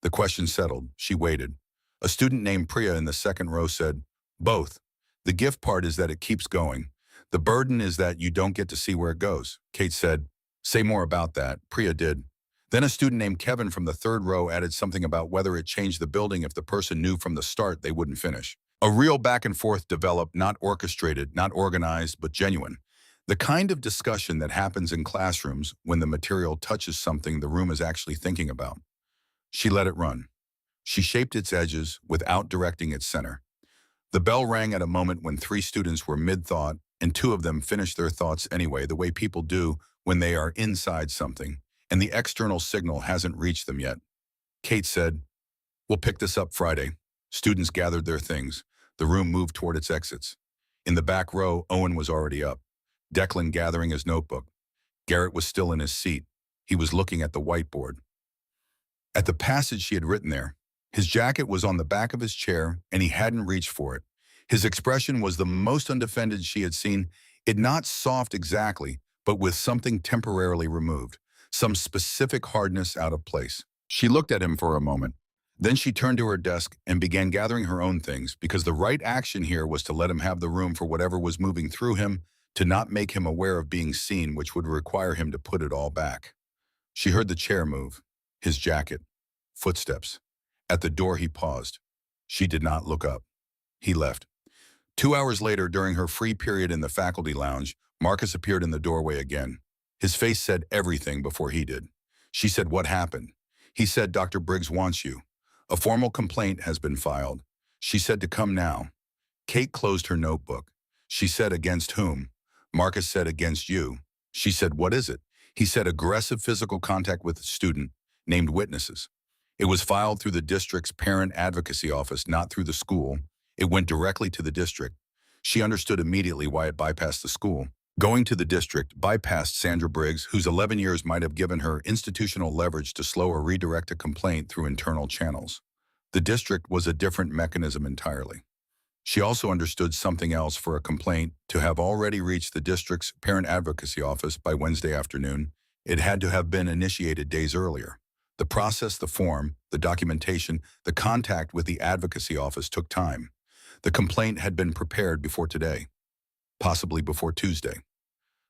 The question settled. She waited. A student named Priya in the second row said, "Both. The gift part is that it keeps going. The burden is that you don't get to see where it goes." Kate said, "Say more about that." Priya did. Then a student named Kevin from the third row added something about whether it changed the building if the person knew from the start they wouldn't finish. A real back and forth developed, not orchestrated, not organized, but genuine. The kind of discussion that happens in classrooms when the material touches something the room is actually thinking about. She let it run. She shaped its edges without directing its center. The bell rang at a moment when 3 students were mid-thought, and 2 of them finished their thoughts anyway, the way people do when they are inside something, and the external signal hasn't reached them yet. Kate said, "We'll pick this up Friday." Students gathered their things. The room moved toward its exits. In the back row, Owen was already up, Declan gathering his notebook. Garrett was still in his seat. He was looking at the whiteboard. At the passage she had written there. His jacket was on the back of his chair, and he hadn't reached for it. His expression was the most undefended she had seen, it not soft exactly, but with something temporarily removed, some specific hardness out of place. She looked at him for a moment. Then she turned to her desk and began gathering her own things, because the right action here was to let him have the room for whatever was moving through him, to not make him aware of being seen, which would require him to put it all back. She heard the chair move, his jacket, footsteps. At the door he paused. She did not look up. He left. 2 hours later, during her free period in the faculty lounge, Marcus appeared in the doorway again. His face said everything before he did. She said, "What happened?" He said, "Dr. Briggs wants you. A formal complaint has been filed." She said to come now. Kate closed her notebook. She said, "Against whom?" Marcus said, "Against you." She said, "What is it?" He said, "Aggressive physical contact with a student, named witnesses." It was filed through the district's parent advocacy office, not through the school. It went directly to the district. She understood immediately why it bypassed the school. Going to the district bypassed Sandra Briggs, whose 11 years might have given her institutional leverage to slow or redirect a complaint through internal channels. The district was a different mechanism entirely. She also understood something else: for a complaint to have already reached the district's parent advocacy office by Wednesday afternoon, it had to have been initiated days earlier. The process, the form, the documentation, the contact with the advocacy office took time. The complaint had been prepared before today, possibly before Tuesday.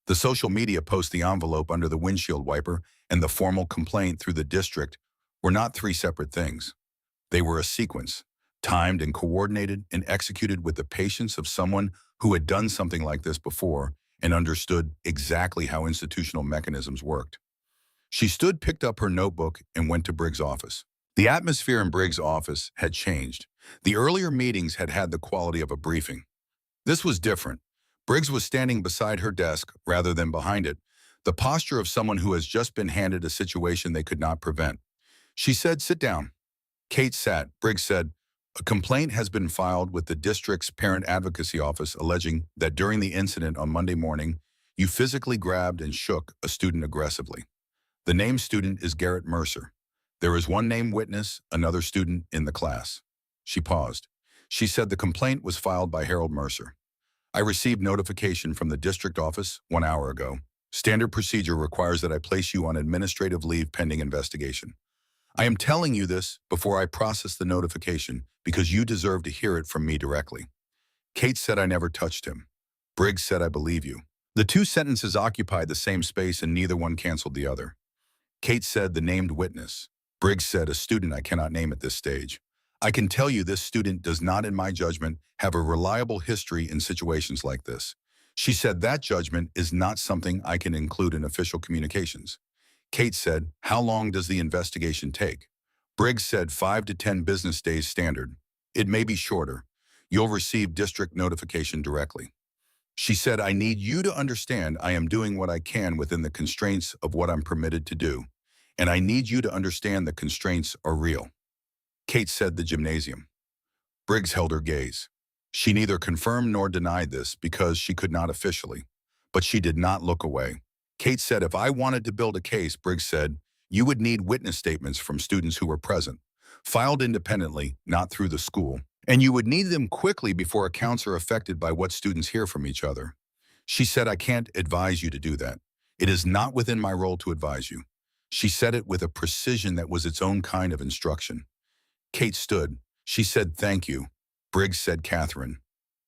The social media post, the envelope under the windshield wiper, and the formal complaint through the district were not three separate things. They were a sequence, timed and coordinated and executed with the patience of someone who had done something like this before and understood exactly how institutional mechanisms worked. She stood, picked up her notebook, and went to Briggs' office. The atmosphere in Briggs' office had changed. The earlier meetings had had the quality of a briefing. This was different. Briggs was standing beside her desk rather than behind it, the posture of someone who has just been handed a situation they could not prevent. She said, "Sit down." Kate sat. Briggs said, "A complaint has been filed with the district's parent advocacy office alleging that during the incident on Monday morning, you physically grabbed and shook a student aggressively. The named student is Garrett Mercer. There is one named witness, another student in the class." She paused. She said, "The complaint was filed by Harold Mercer. I received notification from the district office 1 hour ago. Standard procedure requires that I place you on administrative leave pending investigation. I am telling you this before I process the notification because you deserve to hear it from me directly." Kate said, "I never touched him." Briggs said, "I believe you." The two sentences occupied the same space and neither one canceled the other. Kate said, "The named witness." Briggs said, "A student I cannot name at this stage. I can tell you this student does not, in my judgment, have a reliable history in situations like this." She said, "That judgment is not something I can include in official communications." Kate said, "How long does the investigation take?" Briggs said, 5 to 10 business days standard. It may be shorter. You'll receive district notification directly. She said, "I need you to understand I am doing what I can within the constraints of what I'm permitted to do. And I need you to understand the constraints are real." Kate said, "The gymnasium." Briggs held her gaze. She neither confirmed nor denied this because she could not officially. But she did not look away. Kate said, "If I wanted to build a case," Briggs said, "you would need witness statements from students who were present, filed independently, not through the school. And you would need them quickly before accounts are affected by what students hear from each other." She said, "I can't advise you to do that. It is not within my role to advise you." She said it with a precision that was its own kind of instruction. Kate stood. She said, "Thank you." Briggs said, "Catherine."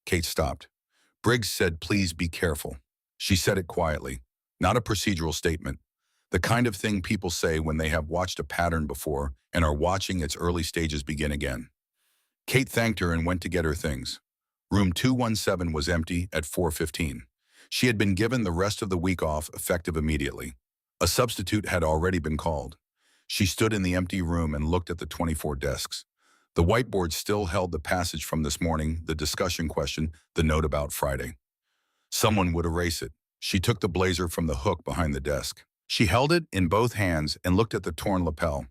Kate stopped. Briggs said, "Please be careful." She said it quietly, not a procedural statement. The kind of thing people say when they have watched a pattern before and are watching its early stages begin again. Kate thanked her and went to get her things. Room 217 was empty at 4:15. She had been given the rest of the week off, effective immediately. A substitute had already been called. She stood in the empty room and looked at the 24 desks. The whiteboard still held the passage from this morning, the discussion question, the note about Friday. Someone would erase it. She took the blazer from the hook behind the desk. She held it in both hands and looked at the torn lapel.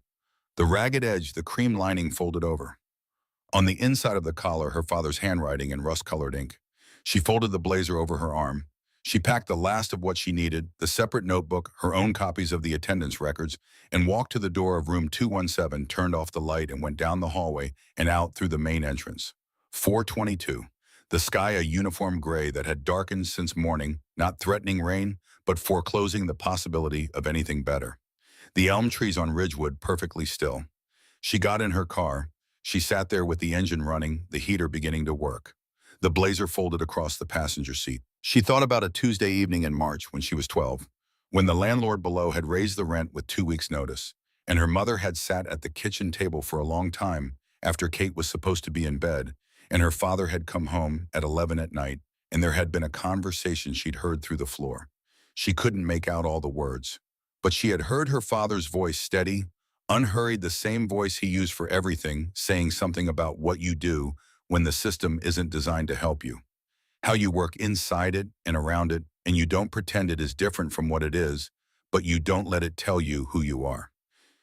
The ragged edge, the cream lining folded over. On the inside of the collar, her father's handwriting in rust-colored ink. She folded the blazer over her arm. She packed the last of what she needed, the separate notebook, her own copies of the attendance records, and walked to the door of room 217, turned off the light, and went down the hallway and out through the main entrance. 4:22. The sky a uniform gray that had darkened since morning, not threatening rain, but foreclosing the possibility of anything better. The elm trees on Ridgewood perfectly still. She got in her car. She sat there with the engine running, the heater beginning to work. The blazer folded across the passenger seat. She thought about a Tuesday evening in March when she was 12, when the landlord below had raised the rent with 2 weeks' notice, and her mother had sat at the kitchen table for a long time after Kate was supposed to be in bed, and her father had come home at 11 at night, and there had been a conversation she'd heard through the floor. She couldn't make out all the words, but she had heard her father's voice steady, unhurried, the same voice he used for everything, saying something about what you do when the system isn't designed to help you. How you work inside it and around it, and you don't pretend it is different from what it is, but you don't let it tell you who you are.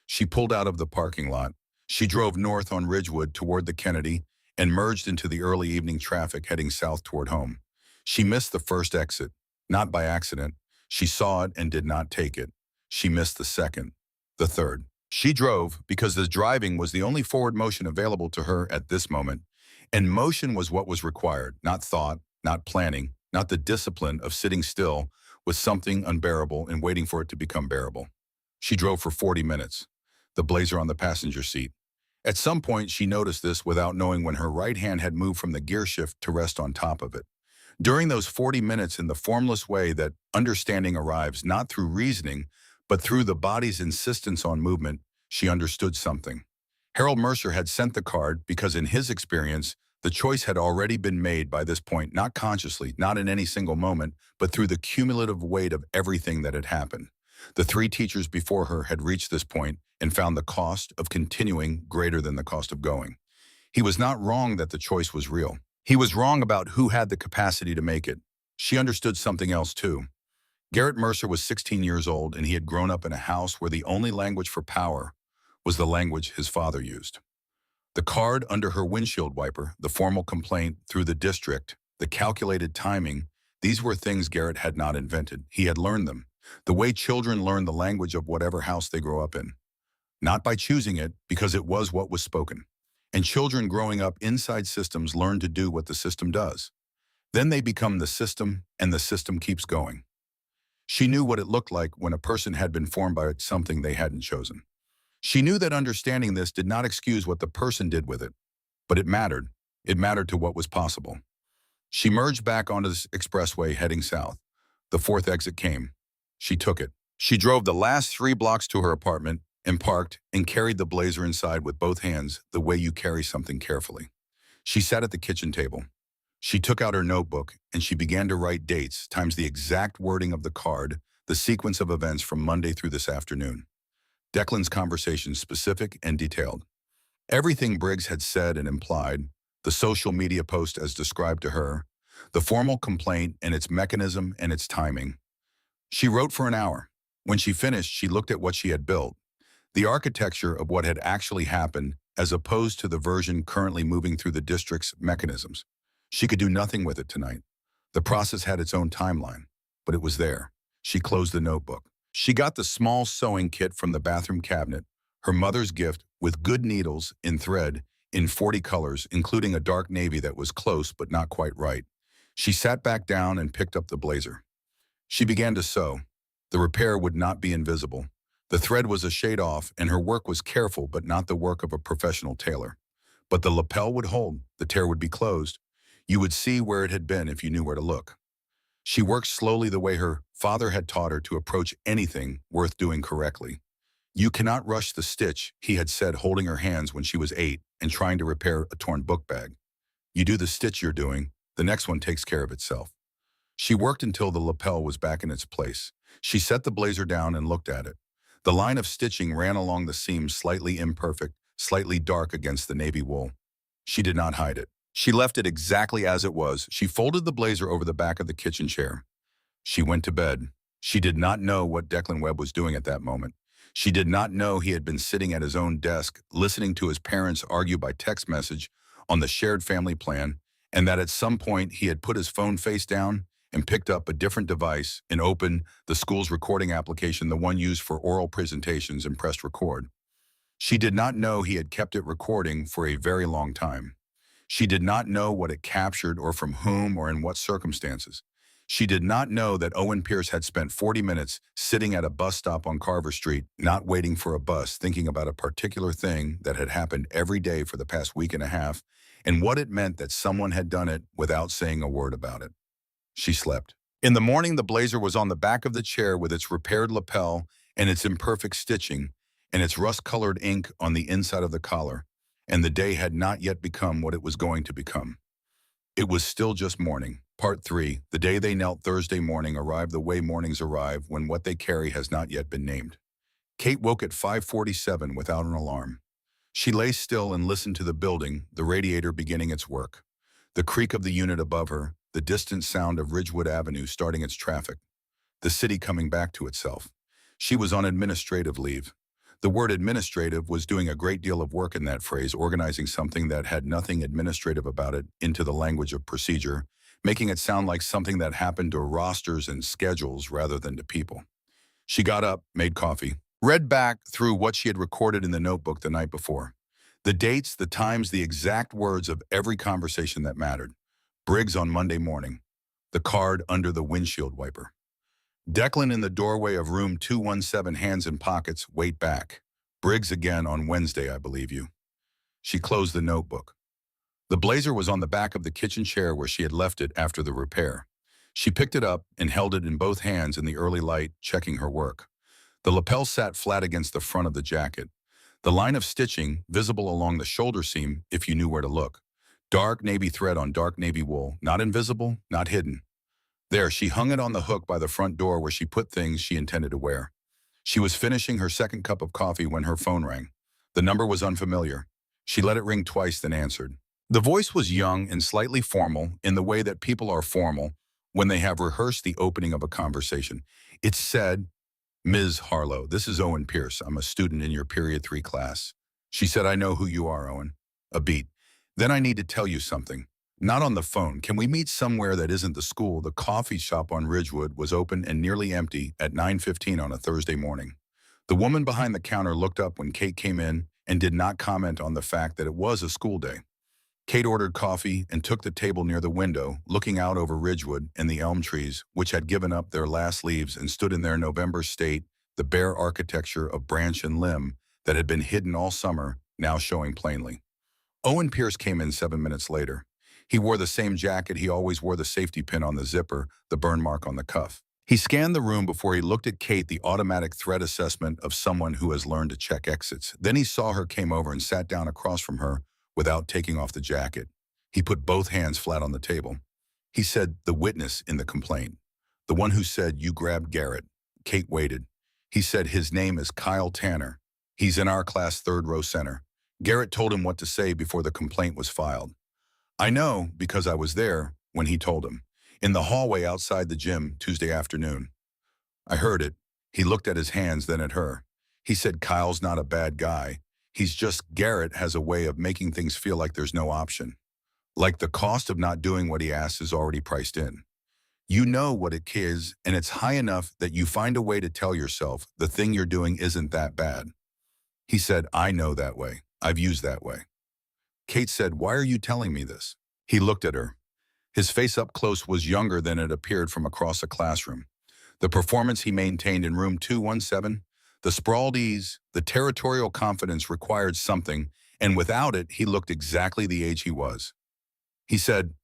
She pulled out of the parking lot. She drove north on Ridgewood toward the Kennedy and merged into the early evening traffic heading south toward home. She missed the first exit, not by accident. She saw it and did not take it. She missed the second, the third. She drove because the driving was the only forward motion available to her at this moment, and motion was what was required, not thought, not planning, not the discipline of sitting still with something unbearable and waiting for it to become bearable. She drove for 40 minutes, the blazer on the passenger seat. At some point, she noticed this without knowing when her right hand had moved from the gear shift to rest on top of it. During those 40 minutes, in the formless way that understanding arrives not through reasoning, but through the body's insistence on movement, she understood something. Harold Mercer had sent the card because in his experience, the choice had already been made by this point, not consciously, not in any single moment, but through the cumulative weight of everything that had happened. The three teachers before her had reached this point and found the cost of continuing greater than the cost of going. He was not wrong that the choice was real. He was wrong about who had the capacity to make it. She understood something else too. Garrett Mercer was 16 years old, and he had grown up in a house where the only language for power was the language his father used. The card under her windshield wiper, the formal complaint through the district, the calculated timing, these were things Garrett had not invented. He had learned them, the way children learn the language of whatever house they grow up in. Not by choosing it, because it was what was spoken. And children growing up inside systems learn to do what the system does. Then they become the system, and the system keeps going. She knew what it looked like when a person had been formed by something they hadn't chosen. She knew that understanding this did not excuse what the person did with it, but it mattered. It mattered to what was possible. She merged back onto the expressway heading south. The fourth exit came. She took it. She drove the last 3 blocks to her apartment and parked and carried the blazer inside with both hands, the way you carry something carefully. She sat at the kitchen table. She took out her notebook and she began to write dates times the exact wording of the card, the sequence of events from Monday through this afternoon. Declan's conversation, specific and detailed. Everything Briggs had said and implied, the social media post as described to her, the formal complaint and its mechanism and its timing. She wrote for an hour. When she finished, she looked at what she had built, the architecture of what had actually happened as opposed to the version currently moving through the district's mechanisms. She could do nothing with it tonight. The process had its own timeline, but it was there. She closed the notebook. She got the small sewing kit from the bathroom cabinet, her mother's gift, with good needles in thread in 40 colors, including a dark navy that was close but not quite right. She sat back down and picked up the blazer. She began to sew. The repair would not be invisible. The thread was a shade off, and her work was careful but not the work of a professional tailor. But the lapel would hold, the tear would be closed. You would see where it had been if you knew where to look. She worked slowly the way her father had taught her to approach anything worth doing correctly. You cannot rush the stitch, he had said, holding her hands when she was 8 and trying to repair a torn book bag. You do the stitch you're doing, the next one takes care of itself. She worked until the lapel was back in its place. She set the blazer down and looked at it. The line of stitching ran along the seam, slightly imperfect, slightly dark against the navy wool. She did not hide it. She left it exactly as it was. She folded the blazer over the back of the kitchen chair. She went to bed. She did not know what Declan Webb was doing at that moment. She did not know he had been sitting at his own desk, listening to his parents argue by text message on the shared family plan, and that at some point he had put his phone face down and picked up a different device and opened the school's recording application, the one used for oral presentations, and pressed record. She did not know he had kept it recording for a very long time. She did not know what it captured or from whom or in what circumstances. She did not know that Owen Pierce had spent 40 minutes sitting at a bus stop on Carver Street, not waiting for a bus, thinking about a particular thing that had happened every day for the past week and a half, and what it meant that someone had done it without saying a word about it. She slept. In the morning, the blazer was on the back of the chair with its repaired lapel and its imperfect stitching and its rust-colored ink on the inside of the collar. and the day had not yet become what it was going to become. It was still just morning. Part 3, the day they knelt Thursday morning arrived the way mornings arrive when what they carry has not yet been named. Kate woke at 5:47 without an alarm. She lay still and listened to the building, the radiator beginning its work. The creak of the unit above her, the distant sound of Ridgewood Avenue starting its traffic. The city coming back to itself. She was on administrative leave. The word administrative was doing a great deal of work in that phrase, organizing something that had nothing administrative about it into the language of procedure, making it sound like something that happened to rosters and schedules rather than to people. She got up, made coffee, read back through what she had recorded in the notebook the night before. The dates, the times, the exact words of every conversation that mattered. Briggs on Monday morning. The card under the windshield wiper. Declan in the doorway of room 217, hands in pockets, wait back. Briggs again on Wednesday, I believe you. She closed the notebook. The blazer was on the back of the kitchen chair where she had left it after the repair. She picked it up and held it in both hands in the early light, checking her work. The lapel sat flat against the front of the jacket. The line of stitching, visible along the shoulder seam if you knew where to look. Dark navy thread on dark navy wool, not invisible, not hidden. There, she hung it on the hook by the front door where she put things she intended to wear. She was finishing her second cup of coffee when her phone rang. The number was unfamiliar. She let it ring twice, then answered. The voice was young and slightly formal in the way that people are formal when they have rehearsed the opening of a conversation. It said, "Ms. Harlow, this is Owen Pierce. I'm a student in your Period 3 class." She said, "I know who you are, Owen." A beat. "Then I need to tell you something. Not on the phone. Can we meet somewhere that isn't the school?" The coffee shop on Ridgewood was open and nearly empty at 9:15 on a Thursday morning. The woman behind the counter looked up when Kate came in and did not comment on the fact that it was a school day. Kate ordered coffee and took the table near the window, looking out over Ridgewood and the elm trees, which had given up their last leaves and stood in their November state, the bare architecture of branch and limb that had been hidden all summer, now showing plainly. Owen Pierce came in 7 minutes later. He wore the same jacket he always wore, the safety pin on the zipper, the burn mark on the cuff. He scanned the room before he looked at Kate, the automatic threat assessment of someone who has learned to check exits. Then he saw her, came over and sat down across from her without taking off the jacket. He put both hands flat on the table. He said, "The witness in the complaint. The one who said you grabbed Garrett." Kate waited. He said, "His name is Kyle Tanner. He's in our class, third row center. Garrett told him what to say before the complaint was filed." "I know because I was there when he told him. In the hallway outside the gym Tuesday afternoon. I heard it." He looked at his hands, then at her. He said, "Kyle's not a bad guy. He's just Garrett has a way of making things feel like there's no option. Like the cost of not doing what he asks is already priced in. You know what it is, and it's high enough that you find a way to tell yourself the thing you're doing isn't that bad." He said, "I know that way. I've used that way." Kate said, "Why are you telling me this?" He looked at her. His face up close was younger than it appeared from across a classroom. The performance he maintained in room 217, the sprawled ease, the territorial confidence required something, and without it, he looked exactly the age he was. He said,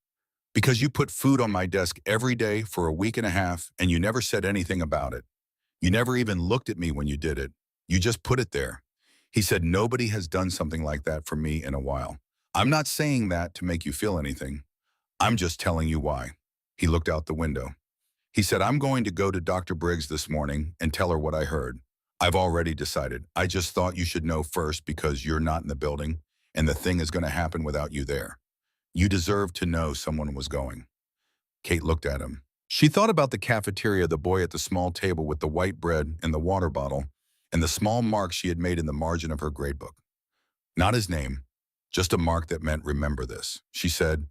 "Because you put food on my desk every day for a week and a half, and you never said anything about it. You never even looked at me when you did it. You just put it there." He said, "Nobody has done something like that for me in a while. I'm not saying that to make you feel anything. I'm just telling you why." He looked out the window. He said, "I'm going to go to Dr. Briggs this morning and tell her what I heard. I've already decided. I just thought you should know first because you're not in the building, and the thing is going to happen without you there. You deserve to know someone was going." Kate looked at him. She thought about the cafeteria, the boy at the small table with the white bread and the water bottle, and the small mark she had made in the margin of her gradebook. Not his name, just a mark that meant "remember this." She said,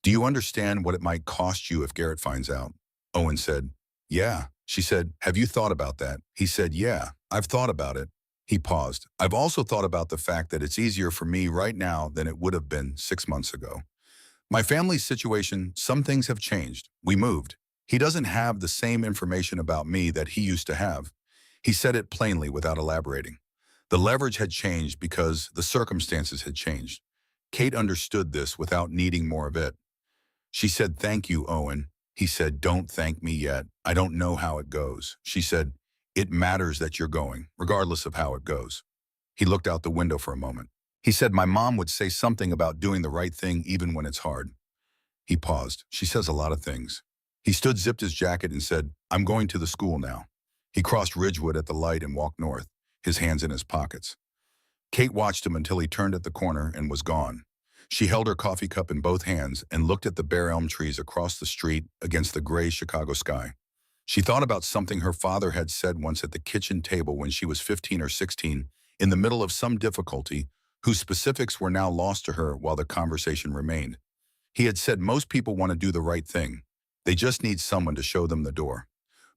"Do you understand what it might cost you if Garrett finds out?" Owen said, "Yeah." She said, "Have you thought about that?" He said, "Yeah, I've thought about it." He paused. "I've also thought about the fact that it's easier for me right now than it would have been 6 months ago. My family's situation, some things have changed. We moved. He doesn't have the same information about me that he used to have." He said it plainly without elaborating. The leverage had changed because the circumstances had changed. Kate understood this without needing more of it. She said, "Thank you, Owen." He said, "Don't thank me yet. I don't know how it goes." She said, "It matters that you're going, regardless of how it goes." He looked out the window for a moment. He said my mom would say something about doing the right thing even when it's hard. He paused. She says a lot of things. He stood, zipped his jacket, and said, I'm going to the school now. He crossed Ridgewood at the light and walked north, his hands in his pockets. Kate watched him until he turned at the corner and was gone. She held her coffee cup in both hands and looked at the bare elm trees across the street against the gray Chicago sky. She thought about something her father had said once at the kitchen table when she was 15 or 16, in the middle of some difficulty, whose specifics were now lost to her while the conversation remained. He had said most people want to do the right thing. They just need someone to show them the door.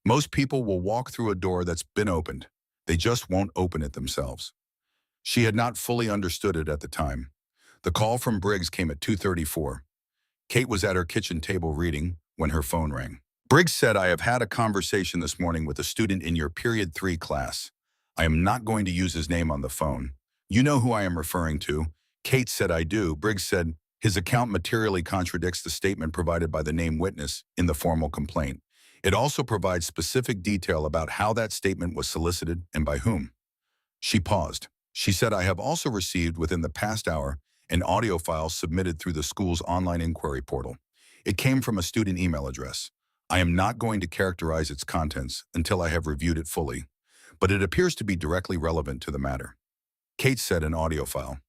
Most people will walk through a door that's been opened. They just won't open it themselves. She had not fully understood it at the time. The call from Briggs came at 2:34. Kate was at her kitchen table reading when her phone rang. Briggs said, I have had a conversation this morning with a student in your Period 3 class. I am not going to use his name on the phone. You know who I am referring to. Kate said, I do. Briggs said, his account materially contradicts the statement provided by the named witness in the formal complaint. It also provides specific detail about how that statement was solicited and by whom. She paused. She said, I have also received within the past hour an audio file submitted through the school's online inquiry portal. It came from a student email address. I am not going to characterize its contents until I have reviewed it fully, but it appears to be directly relevant to the matter. Kate said, an audio file.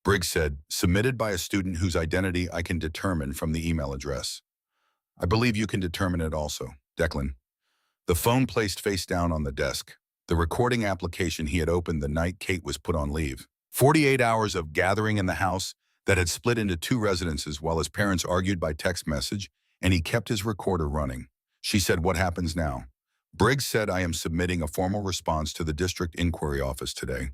Briggs said, submitted by a student whose identity I can determine from the email address. I believe you can determine it also, Declan. The phone placed face down on the desk. The recording application he had opened the night Kate was put on leave. 48 hours of gathering in the house that had split into two residences while his parents argued by text message, and he kept his recorder running. She said, what happens now? Briggs said, I am submitting a formal response to the district inquiry office today.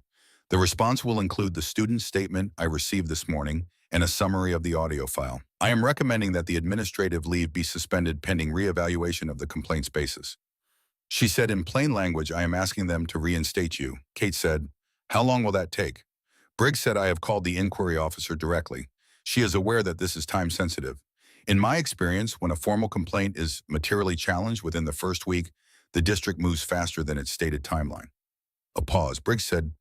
The response will include the student's statement I received this morning and a summary of the audio file. I am recommending that the administrative leave be suspended pending reevaluation of the complaint's basis. She said, in plain language, I am asking them to reinstate you. Kate said, how long will that take? Briggs said, I have called the inquiry officer directly. She is aware that this is time sensitive. In my experience, when a formal complaint is materially challenged within the first week, the district moves faster than its stated timeline. A pause. Briggs said,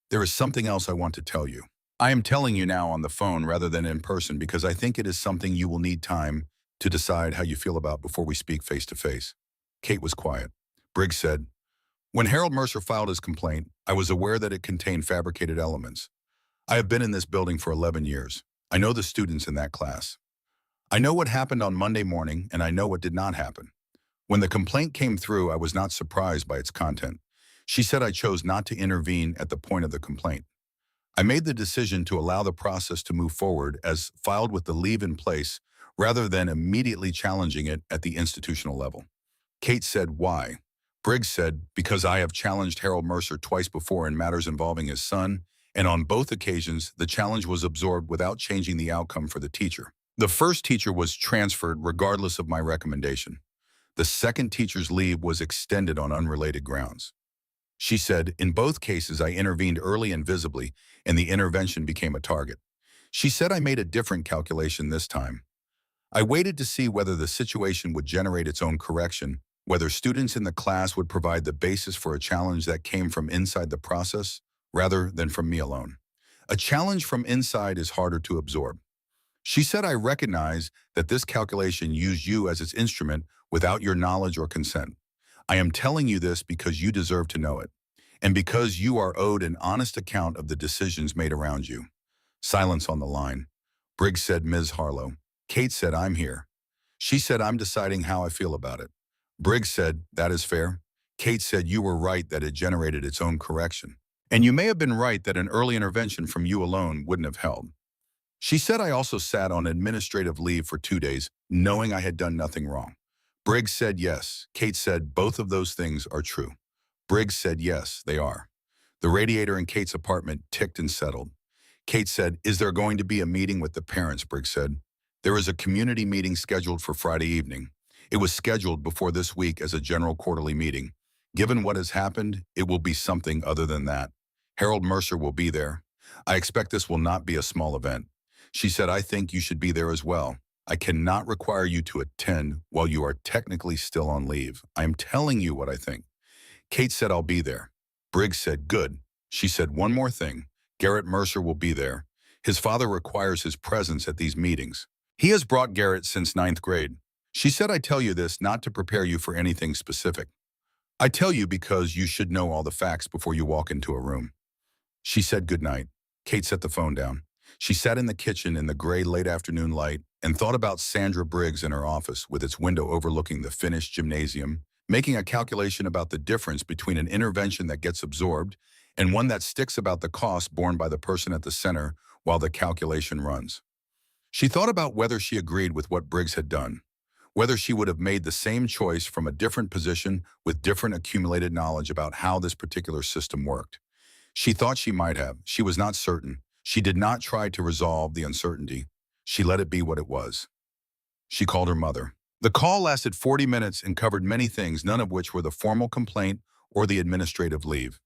there is something else I want to tell you. I am telling you now on the phone rather than in person because I think it is something you will need time to decide how you feel about before we speak face to face. Kate was quiet. Briggs said, when Harold Mercer filed his complaint, I was aware that it contained fabricated elements. I have been in this building for 11 years. I know the students in that class. I know what happened on Monday morning, and I know what did not happen. When the complaint came through, I was not surprised by its content. She said I chose not to intervene at the point of the complaint. I made the decision to allow the process to move forward as filed with the leave in place rather than immediately challenging it at the institutional level. Kate said, why? Briggs said, because I have challenged Harold Mercer twice before in matters involving his son, and on both occasions, the challenge was absorbed without changing the outcome for the teacher. The first teacher was transferred regardless of my recommendation. The second teacher's leave was extended on unrelated grounds. She said, in both cases, I intervened early and visibly, and the intervention became a target. She said I made a different calculation this time. I waited to see whether the situation would generate its own correction, whether students in the class would provide the basis for a challenge that came from inside the process rather than from me alone. A challenge from inside is harder to absorb. She said, I recognize that this calculation used you as its instrument without your knowledge or consent. I am telling you this because you deserve to know it, and because you are owed an honest account of the decisions made around you. Silence on the line. Briggs said, Ms. Harlow. Kate said, I'm here. She said, I'm deciding how I feel about it. Briggs said, that is fair. Kate said, you were right that it generated its own correction. And you may have been right that an early intervention from you alone wouldn't have held. She said I also sat on administrative leave for 2 days, knowing I had done nothing wrong. Briggs said yes. Kate said both of those things are true. Briggs said yes, they are. The radiator in Kate's apartment ticked and settled. Kate said, is there going to be a meeting with the parents? Briggs said, there is a community meeting scheduled for Friday evening. It was scheduled before this week as a general quarterly meeting. Given what has happened, it will be something other than that. Harold Mercer will be there. I expect this will not be a small event. She said, I think you should be there as well. I cannot require you to attend while you are technically still on leave. I am telling you what I think. Kate said, I'll be there. Briggs said, good. She said, one more thing. Garrett Mercer will be there. His father requires his presence at these meetings. He has brought Garrett since ninth grade. She said I tell you this not to prepare you for anything specific. I tell you because you should know all the facts before you walk into a room. She said goodnight. Kate set the phone down. She sat in the kitchen in the gray late afternoon light and thought about Sandra Briggs in her office with its window overlooking the finished gymnasium, making a calculation about the difference between an intervention that gets absorbed and one that sticks about the cost borne by the person at the center while the calculation runs. She thought about whether she agreed with what Briggs had done, whether she would have made the same choice from a different position with different accumulated knowledge about how this particular system worked. She thought she might have. She was not certain. She did not try to resolve the uncertainty. She let it be what it was. She called her mother. The call lasted 40 minutes and covered many things, none of which were the formal complaint or the administrative leave.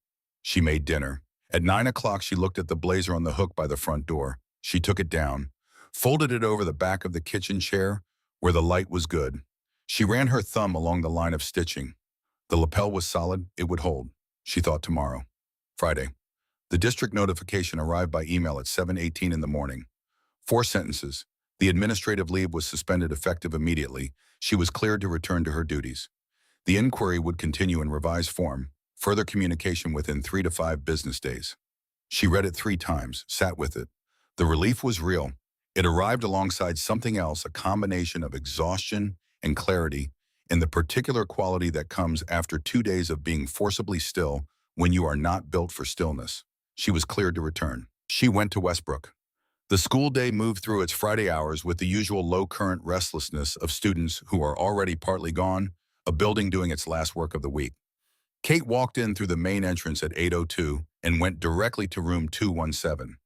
She made dinner. At 9 o'clock, she looked at the blazer on the hook by the front door. She took it down, folded it over the back of the kitchen chair where the light was good. She ran her thumb along the line of stitching. The lapel was solid. It would hold. She thought tomorrow. Friday. The district notification arrived by email at 7:18 in the morning. 4 sentences. The administrative leave was suspended effective immediately. She was cleared to return to her duties. The inquiry would continue in revised form, further communication within 3 to 5 business days. She read it 3 times, sat with it. The relief was real. It arrived alongside something else, a combination of exhaustion and clarity, and the particular quality that comes after 2 days of being forcibly still when you are not built for stillness. She was cleared to return. She went to Westbrook. The school day moved through its Friday hours with the usual low-current restlessness of students who are already partly gone, a building doing its last work of the week. Kate walked in through the main entrance at 8:02 and went directly to room 217.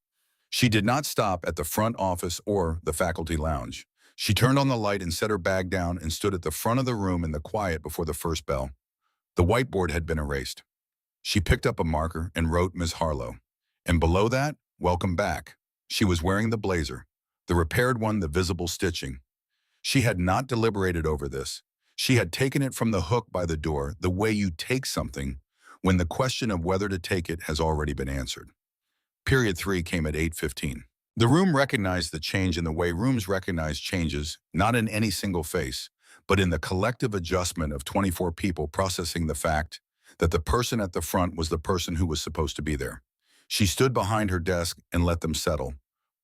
She did not stop at the front office or the faculty lounge. She turned on the light and set her bag down and stood at the front of the room in the quiet before the first bell. The whiteboard had been erased. She picked up a marker and wrote Ms. Harlow. And below that, welcome back. She was wearing the blazer, the repaired one, the visible stitching. She had not deliberated over this. She had taken it from the hook by the door, the way you take something when the question of whether to take it has already been answered. Period 3 came at 8:15. The room recognized the change in the way rooms recognize changes, not in any single face, but in the collective adjustment of 24 people processing the fact that the person at the front was the person who was supposed to be there. She stood behind her desk and let them settle.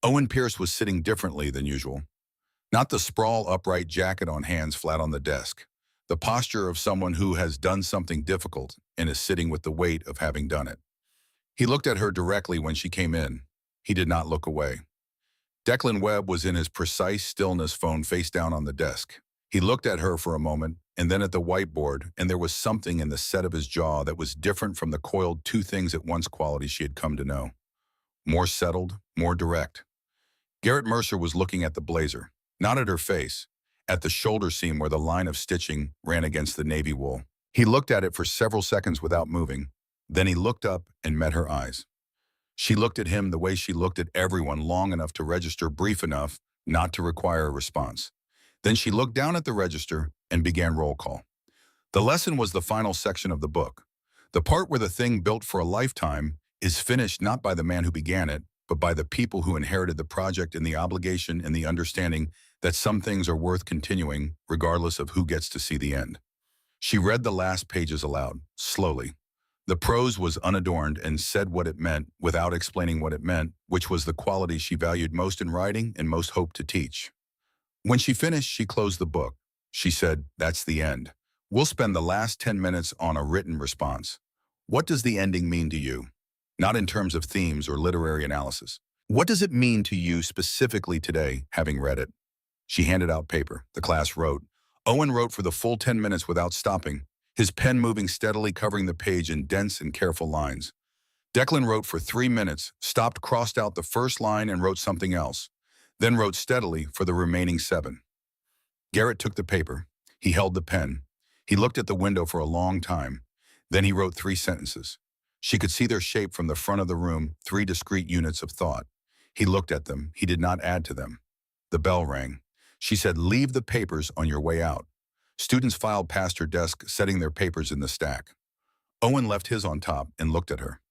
Owen Pierce was sitting differently than usual. Not the sprawl upright, jacket on hands flat on the desk. The posture of someone who has done something difficult and is sitting with the weight of having done it. He looked at her directly when she came in. He did not look away. Declan Webb was in his precise stillness, phone face down on the desk. He looked at her for a moment and then at the whiteboard, and there was something in the set of his jaw that was different from the coiled two things at once quality she had come to know. More settled, more direct. Garrett Mercer was looking at the blazer, not at her face, at the shoulder seam where the line of stitching ran against the navy wool. He looked at it for several seconds without moving. Then he looked up and met her eyes. She looked at him the way she looked at everyone, long enough to register, brief enough not to require a response. Then she looked down at the register and began roll call. The lesson was the final section of the book. The part where the thing built for a lifetime is finished not by the man who began it, but by the people who inherited the project, and the obligation and the understanding that some things are worth continuing regardless of who gets to see the end. She read the last pages aloud, slowly. The prose was unadorned and said what it meant without explaining what it meant, which was the quality she valued most in writing and most hoped to teach. When she finished, she closed the book. She said, "That's the end. We'll spend the last 10 minutes on a written response. What does the ending mean to you? Not in terms of themes or literary analysis. What does it mean to you specifically today, having read it?" She handed out paper. The class wrote. Owen wrote for the full 10 minutes without stopping, his pen moving steadily, covering the page in dense and careful lines. Declan wrote for 3 minutes, stopped, crossed out the first line, and wrote something else, then wrote steadily for the remaining 7. Garrett took the paper. He held the pen. He looked at the window for a long time. Then he wrote 3 sentences. She could see their shape from the front of the room, 3 discrete units of thought. He looked at them. He did not add to them. The bell rang. She said, "Leave the papers on your way out." Students filed past her desk, setting their papers in the stack. Owen left his on top and looked at her.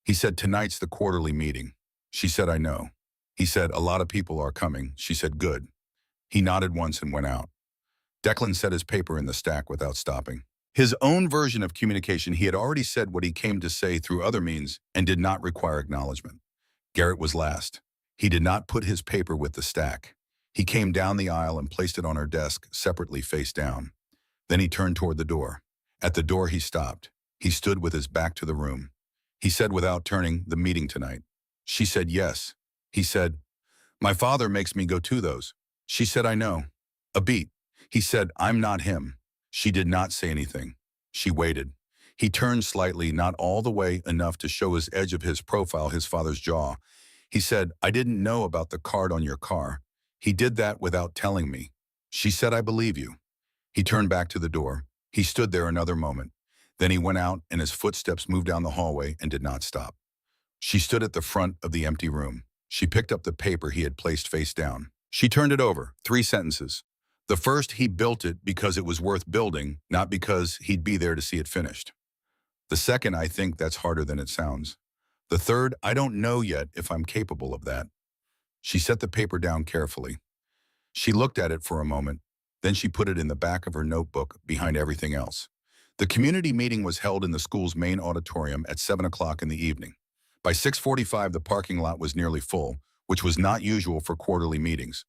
He said, tonight's the quarterly meeting. She said, I know. He said, a lot of people are coming. She said, good. He nodded once and went out. Declan set his paper in the stack without stopping. His own version of communication, he had already said what he came to say through other means and did not require acknowledgement. Garrett was last. He did not put his paper with the stack. He came down the aisle and placed it on her desk, separately face down. Then he turned toward the door. At the door he stopped. He stood with his back to the room. He said without turning, the meeting tonight. She said yes. He said, my father makes me go to those. She said, I know. A beat. He said, I'm not him. She did not say anything. She waited. He turned slightly, not all the way enough to show his edge of his profile, his father's jaw. He said, I didn't know about the card on your car. He did that without telling me. She said, I believe you. He turned back to the door. He stood there another moment. Then he went out and his footsteps moved down the hallway and did not stop. She stood at the front of the empty room. She picked up the paper he had placed face down. She turned it over, 3 sentences. The first, he built it because it was worth building, not because he'd be there to see it finished. The second, I think that's harder than it sounds. The third, I don't know yet if I'm capable of that. She set the paper down carefully. She looked at it for a moment, then she put it in the back of her notebook behind everything else. The community meeting was held in the school's main auditorium at 7 o'clock in the evening. By 6:45, the parking lot was nearly full, which was not usual for quarterly meetings.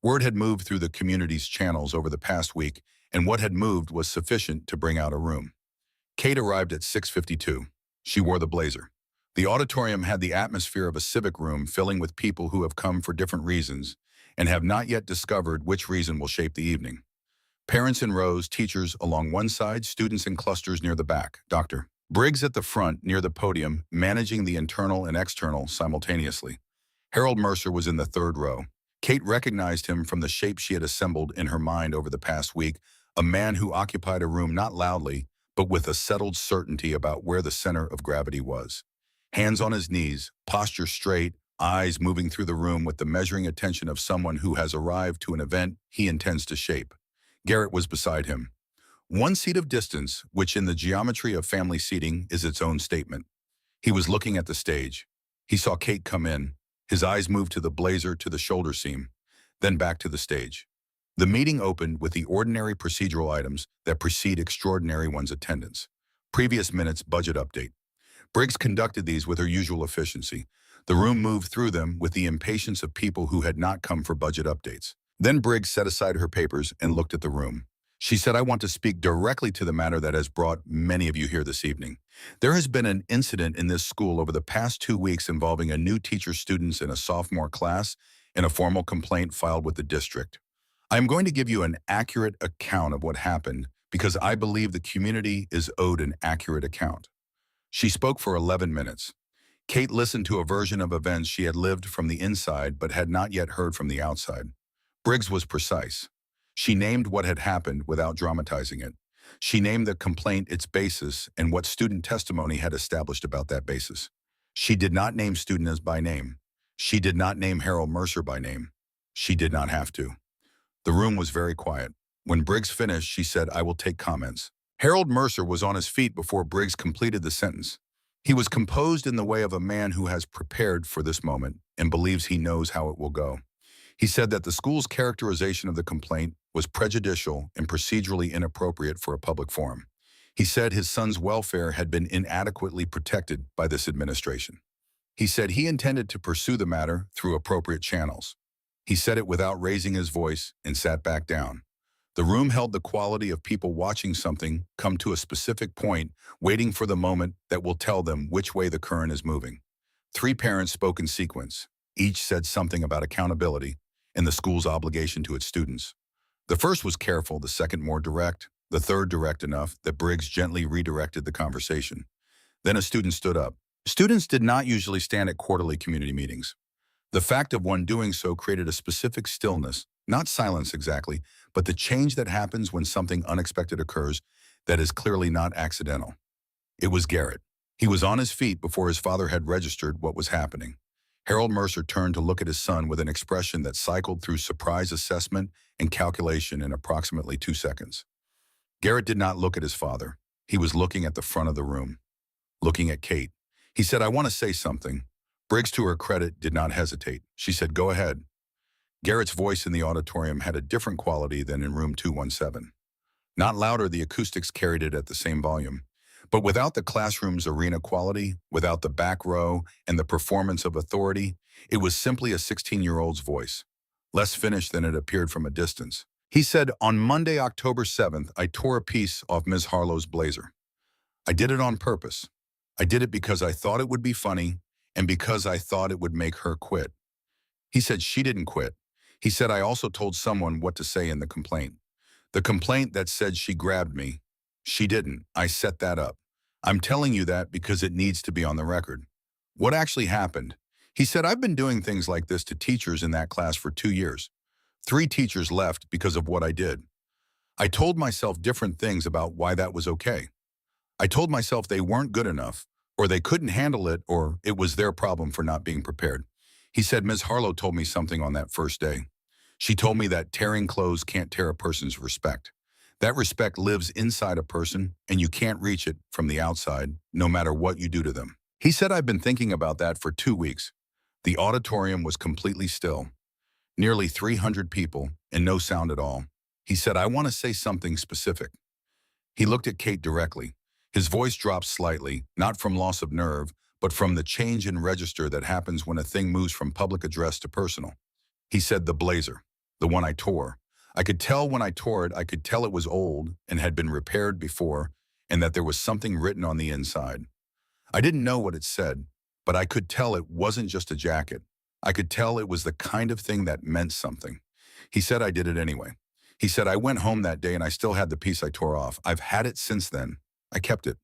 Word had moved through the community's channels over the past week, and what had moved was sufficient to bring out a room. Kate arrived at 6:52. She wore the blazer. The auditorium had the atmosphere of a civic room filling with people who have come for different reasons and have not yet discovered which reason will shape the evening. Parents in rows, teachers along one side, students in clusters near the back. Dr. Briggs at the front near the podium, managing the internal and external simultaneously. Harold Mercer was in the third row. Kate recognized him from the shape she had assembled in her mind over the past week, a man who occupied a room not loudly, but with a settled certainty about where the center of gravity was. Hands on his knees, posture straight, eyes moving through the room with the measuring attention of someone who has arrived to an event he intends to shape. Garrett was beside him. 1 seat of distance, which in the geometry of family seating is its own statement. He was looking at the stage. He saw Kate come in. His eyes moved to the blazer to the shoulder seam, then back to the stage. The meeting opened with the ordinary procedural items that precede extraordinary one's attendance. Previous minutes budget update. Briggs conducted these with her usual efficiency. The room moved through them with the impatience of people who had not come for budget updates. Then Briggs set aside her papers and looked at the room. She said, I want to speak directly to the matter that has brought many of you here this evening. There has been an incident in this school over the past 2 weeks involving a new teacher students in a sophomore class and a formal complaint filed with the district. I am going to give you an accurate account of what happened because I believe the community is owed an accurate account. She spoke for 11 minutes. Kate listened to a version of events she had lived from the inside but had not yet heard from the outside. Briggs was precise. She named what had happened without dramatizing it. She named the complaint its basis and what student testimony had established about that basis. She did not name students by name. She did not name Harold Mercer by name. She did not have to. The room was very quiet. When Briggs finished, she said, I will take comments. Harold Mercer was on his feet before Briggs completed the sentence. He was composed in the way of a man who has prepared for this moment and believes he knows how it will go. He said that the school's characterization of the complaint was prejudicial and procedurally inappropriate for a public forum. He said his son's welfare had been inadequately protected by this administration. He said he intended to pursue the matter through appropriate channels. He said it without raising his voice and sat back down. The room held the quality of people watching something come to a specific point, waiting for the moment that will tell them which way the current is moving. 3 parents spoke in sequence. Each said something about accountability and the school's obligation to its students. The first was careful, the second more direct, the third direct enough that Briggs gently redirected the conversation. Then a student stood up. Students did not usually stand at quarterly community meetings. The fact of one doing so created a specific stillness, not silence exactly, but the change that happens when something unexpected occurs that is clearly not accidental. It was Garrett. He was on his feet before his father had registered what was happening. Harold Mercer turned to look at his son with an expression that cycled through surprise assessment and calculation in approximately 2 seconds. Garrett did not look at his father. He was looking at the front of the room, looking at Kate. He said, I want to say something. Briggs, to her credit, did not hesitate. She said, go ahead. Garrett's voice in the auditorium had a different quality than in room 217. Not louder, the acoustics carried it at the same volume. But without the classroom's arena quality, without the back row and the performance of authority, it was simply a 16-year-old's voice, less finished than it appeared from a distance. He said, on Monday, October 7th, I tore a piece off Ms. Harlow's blazer. I did it on purpose. I did it because I thought it would be funny and because I thought it would make her quit. He said she didn't quit. He said I also told someone what to say in the complaint. The complaint that said she grabbed me. She didn't. I set that up. I'm telling you that because it needs to be on the record. What actually happened? He said, I've been doing things like this to teachers in that class for 2 years. 3 teachers left because of what I did. I told myself different things about why that was okay. I told myself they weren't good enough, or they couldn't handle it, or it was their problem for not being prepared. He said, Ms. Harlow told me something on that first day. She told me that tearing clothes can't tear a person's respect. That respect lives inside a person, and you can't reach it from the outside, no matter what you do to them. He said, I've been thinking about that for 2 weeks. The auditorium was completely still. Nearly 300 people, and no sound at all. He said, I want to say something specific. He looked at Kate directly. His voice dropped slightly, not from loss of nerve, but from the change in register that happens when a thing moves from public address to personal. He said, the blazer, the one I tore. I could tell when I tore it, I could tell it was old and had been repaired before, and that there was something written on the inside. I didn't know what it said, but I could tell it wasn't just a jacket. I could tell it was the kind of thing that meant something. He said I did it anyway. He said, I went home that day and I still had the piece I tore off. I've had it since then. I kept it.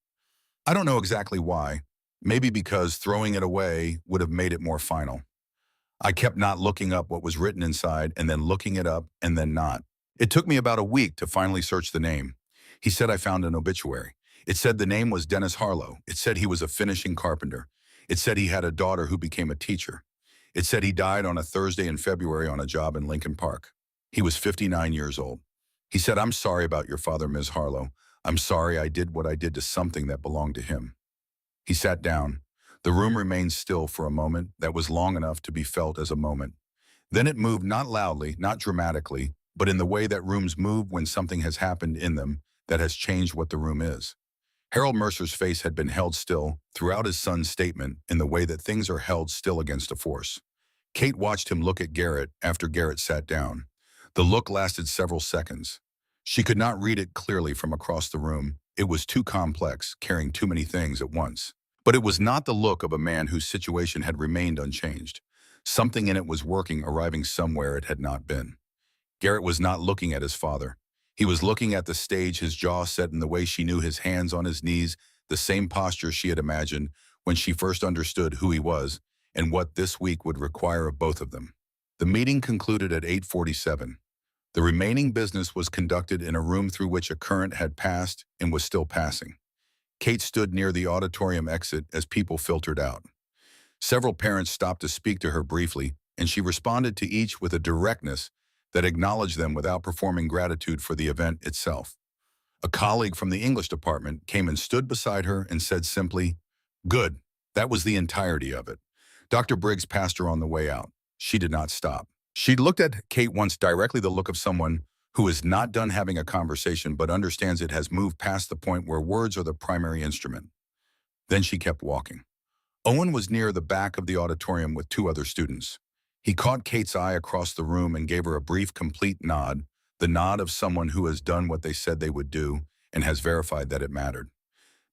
I don't know exactly why. Maybe because throwing it away would have made it more final. I kept not looking up what was written inside and then looking it up and then not. It took me about a week to finally search the name. He said I found an obituary. It said the name was Dennis Harlow. It said he was a finishing carpenter. It said he had a daughter who became a teacher. It said he died on a Thursday in February on a job in Lincoln Park. He was 59 years old. He said, I'm sorry about your father, Ms. Harlow. I'm sorry I did what I did to something that belonged to him. He sat down. The room remained still for a moment that was long enough to be felt as a moment. Then it moved, not loudly, not dramatically, but in the way that rooms move when something has happened in them that has changed what the room is. Harold Mercer's face had been held still throughout his son's statement in the way that things are held still against a force. Kate watched him look at Garrett after Garrett sat down. The look lasted several seconds. She could not read it clearly from across the room. It was too complex, carrying too many things at once. But it was not the look of a man whose situation had remained unchanged. Something in it was working, arriving somewhere it had not been. Garrett was not looking at his father. He was looking at the stage, his jaw set in the way she knew, his hands on his knees, the same posture she had imagined when she first understood who he was and what this week would require of both of them. The meeting concluded at 8:47. The remaining business was conducted in a room through which a current had passed and was still passing. Kate stood near the auditorium exit as people filtered out. Several parents stopped to speak to her briefly, and she responded to each with a directness that acknowledged them without performing gratitude for the event itself. A colleague from the English department came and stood beside her and said simply, "Good." That was the entirety of it. Dr. Briggs passed her on the way out. She did not stop. She looked at Kate once, directly, the look of someone who is not done having a conversation but understands it has moved past the point where words are the primary instrument. Then she kept walking. Owen was near the back of the auditorium with 2 other students. He caught Kate's eye across the room and gave her a brief, complete nod, the nod of someone who has done what they said they would do and has verified that it mattered.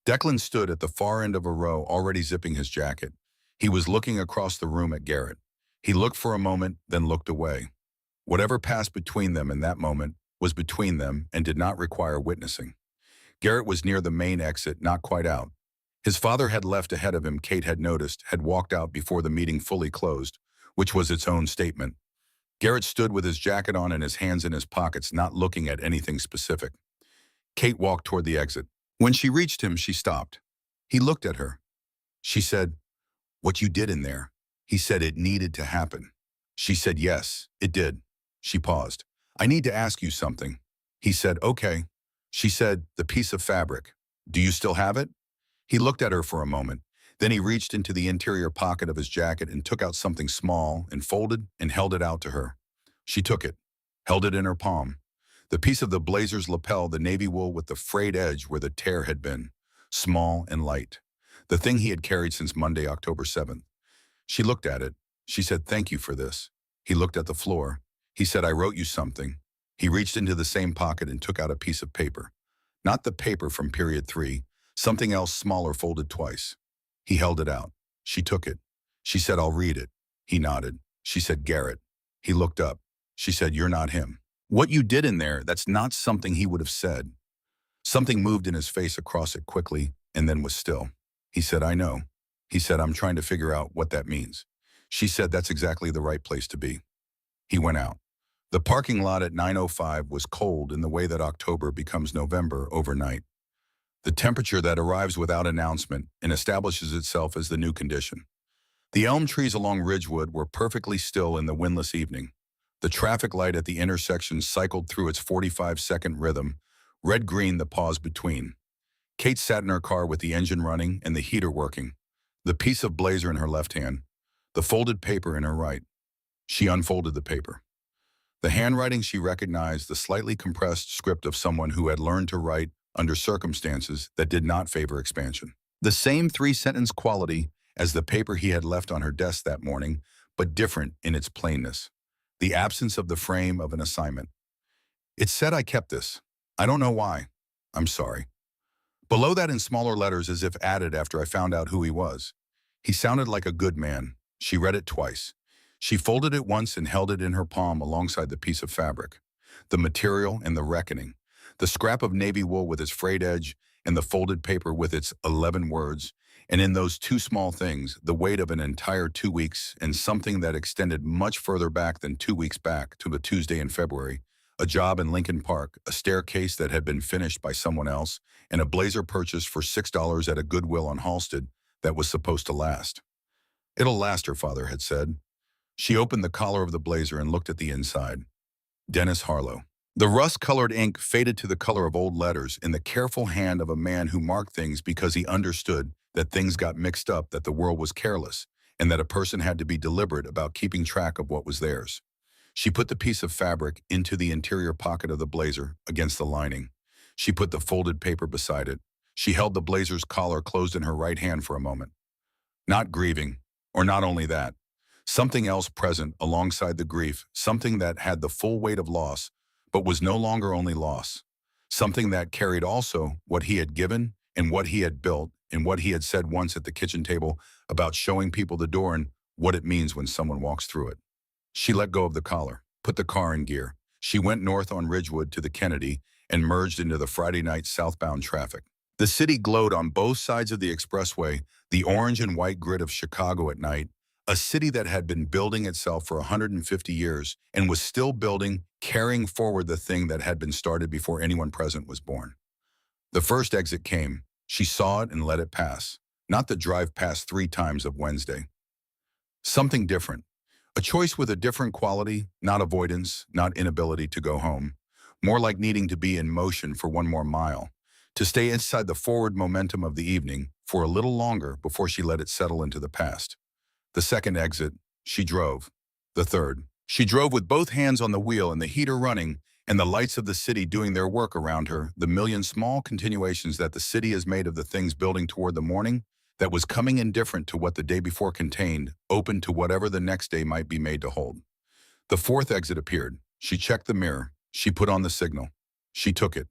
Declan stood at the far end of a row, already zipping his jacket. He was looking across the room at Garrett. He looked for a moment, then looked away. Whatever passed between them in that moment was between them and did not require witnessing. Garrett was near the main exit, not quite out. His father had left ahead of him, Kate had noticed, had walked out before the meeting fully closed, which was its own statement. Garrett stood with his jacket on and his hands in his pockets, not looking at anything specific. Kate walked toward the exit. When she reached him, she stopped. He looked at her. She said, "What you did in there." He said, "It needed to happen." She said, "Yes, it did." She paused. "I need to ask you something." He said, "Okay." She said, "The piece of fabric. Do you still have it?" He looked at her for a moment. Then he reached into the interior pocket of his jacket and took out something small and folded and held it out to her. She took it, held it in her palm. The piece of the blazer's lapel, the navy wool with the frayed edge where the tear had been, small and light. The thing he had carried since Monday, October 7th. She looked at it. She said, "Thank you for this." He looked at the floor. He said, "I wrote you something." He reached into the same pocket and took out a piece of paper. Not the paper from period 3, something else smaller folded twice. He held it out. She took it. She said, "I'll read it." He nodded. She said, "Garrett." He looked up. She said, "You're not him." What you did in there, that's not something he would have said. Something moved in his face across it quickly and then was still. He said, "I know." He said, "I'm trying to figure out what that means." She said, "That's exactly the right place to be." He went out. The parking lot at 9:05 was cold in the way that October becomes November overnight. The temperature that arrives without announcement and establishes itself as the new condition. The elm trees along Ridgewood were perfectly still in the windless evening. The traffic light at the intersection cycled through its 45-second rhythm, red-green the pause between. Kate sat in her car with the engine running and the heater working, the piece of blazer in her left hand, the folded paper in her right. She unfolded the paper. The handwriting she recognized, the slightly compressed script of someone who had learned to write under circumstances that did not favor expansion. The same three-sentence quality as the paper he had left on her desk that morning, but different in its plainness. The absence of the frame of an assignment. It said, "I kept this. I don't know why. I'm sorry." Below that in smaller letters as if added after I found out who he was. He sounded like a good man. She read it twice. She folded it once and held it in her palm alongside the piece of fabric. The material and the reckoning. The scrap of navy wool with its frayed edge and the folded paper with its 11 words. And in those two small things, the weight of an entire 2 weeks and something that extended much further back than 2 weeks back to a Tuesday in February. A job in Lincoln Park, a staircase that had been finished by someone else, and a blazer purchased for $6 at a Goodwill on Halsted that was supposed to last. "It'll last," her father had said. She opened the collar of the blazer and looked at the inside. Dennis Harlow. The rust-colored ink faded to the color of old letters in the careful hand of a man who marked things because he understood that things got mixed up, that the world was careless, and that a person had to be deliberate about keeping track of what was theirs. She put the piece of fabric into the interior pocket of the blazer against the lining. She put the folded paper beside it. She held the blazer's collar closed in her right hand for a moment. Not grieving, or not only that. Something else present alongside the grief, something that had the full weight of loss, but was no longer only loss. Something that carried also what he had given and what he had built and what he had said once at the kitchen table about showing people the door and what it means when someone walks through it. She let go of the collar, put the car in gear. She went north on Ridgewood to the Kennedy and merged into the Friday night southbound traffic. The city glowed on both sides of the expressway, the orange and white grid of Chicago at night, a city that had been building itself for 150 years and was still building, carrying forward the thing that had been started before anyone present was born. The first exit came. She saw it and let it pass, not the drive past 3 times of Wednesday. Something different. A choice with a different quality, not avoidance, not inability to go home. More like needing to be in motion for one more mile, to stay inside the forward momentum of the evening for a little longer before she let it settle into the past. The second exit, she drove. The third, she drove with both hands on the wheel and the heater running and the lights of the city doing their work around her, the million small continuations that the city has made of the things building toward the morning that was coming indifferent to what the day before contained, open to whatever the next day might be made to hold. The fourth exit appeared. She checked the mirror. She put on the signal. She took it.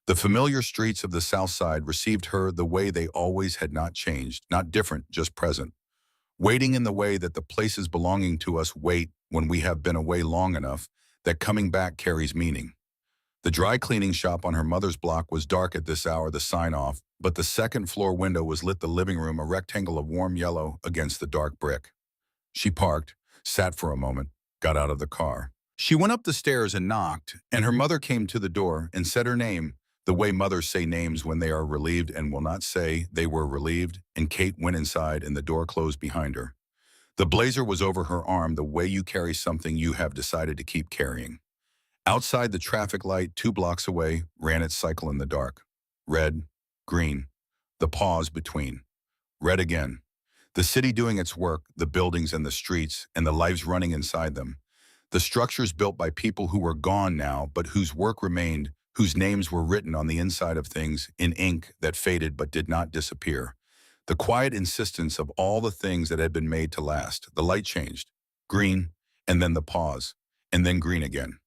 The familiar streets of the South Side received her the way they always had, not changed, not different, just present. Waiting in the way that the places belonging to us wait when we have been away long enough that coming back carries meaning. The dry cleaning shop on her mother's block was dark at this hour, the sign off, but the second floor window was lit, the living room a rectangle of warm yellow against the dark brick. She parked, sat for a moment, got out of the car. She went up the stairs and knocked, and her mother came to the door and said her name, the way mothers say names when they are relieved and will not say they were relieved, and Kate went inside and the door closed behind her. The blazer was over her arm, the way you carry something you have decided to keep carrying. Outside, the traffic light 2 blocks away ran its cycle in the dark. Red, green, the pause between. Red again. The city doing its work, the buildings and the streets, and the lives running inside them. The structures built by people who were gone now, but whose work remained, whose names were written on the inside of things in ink that faded but did not disappear. The quiet insistence of all the things that had been made to last. The light changed. Green, and then the pause, and then green again.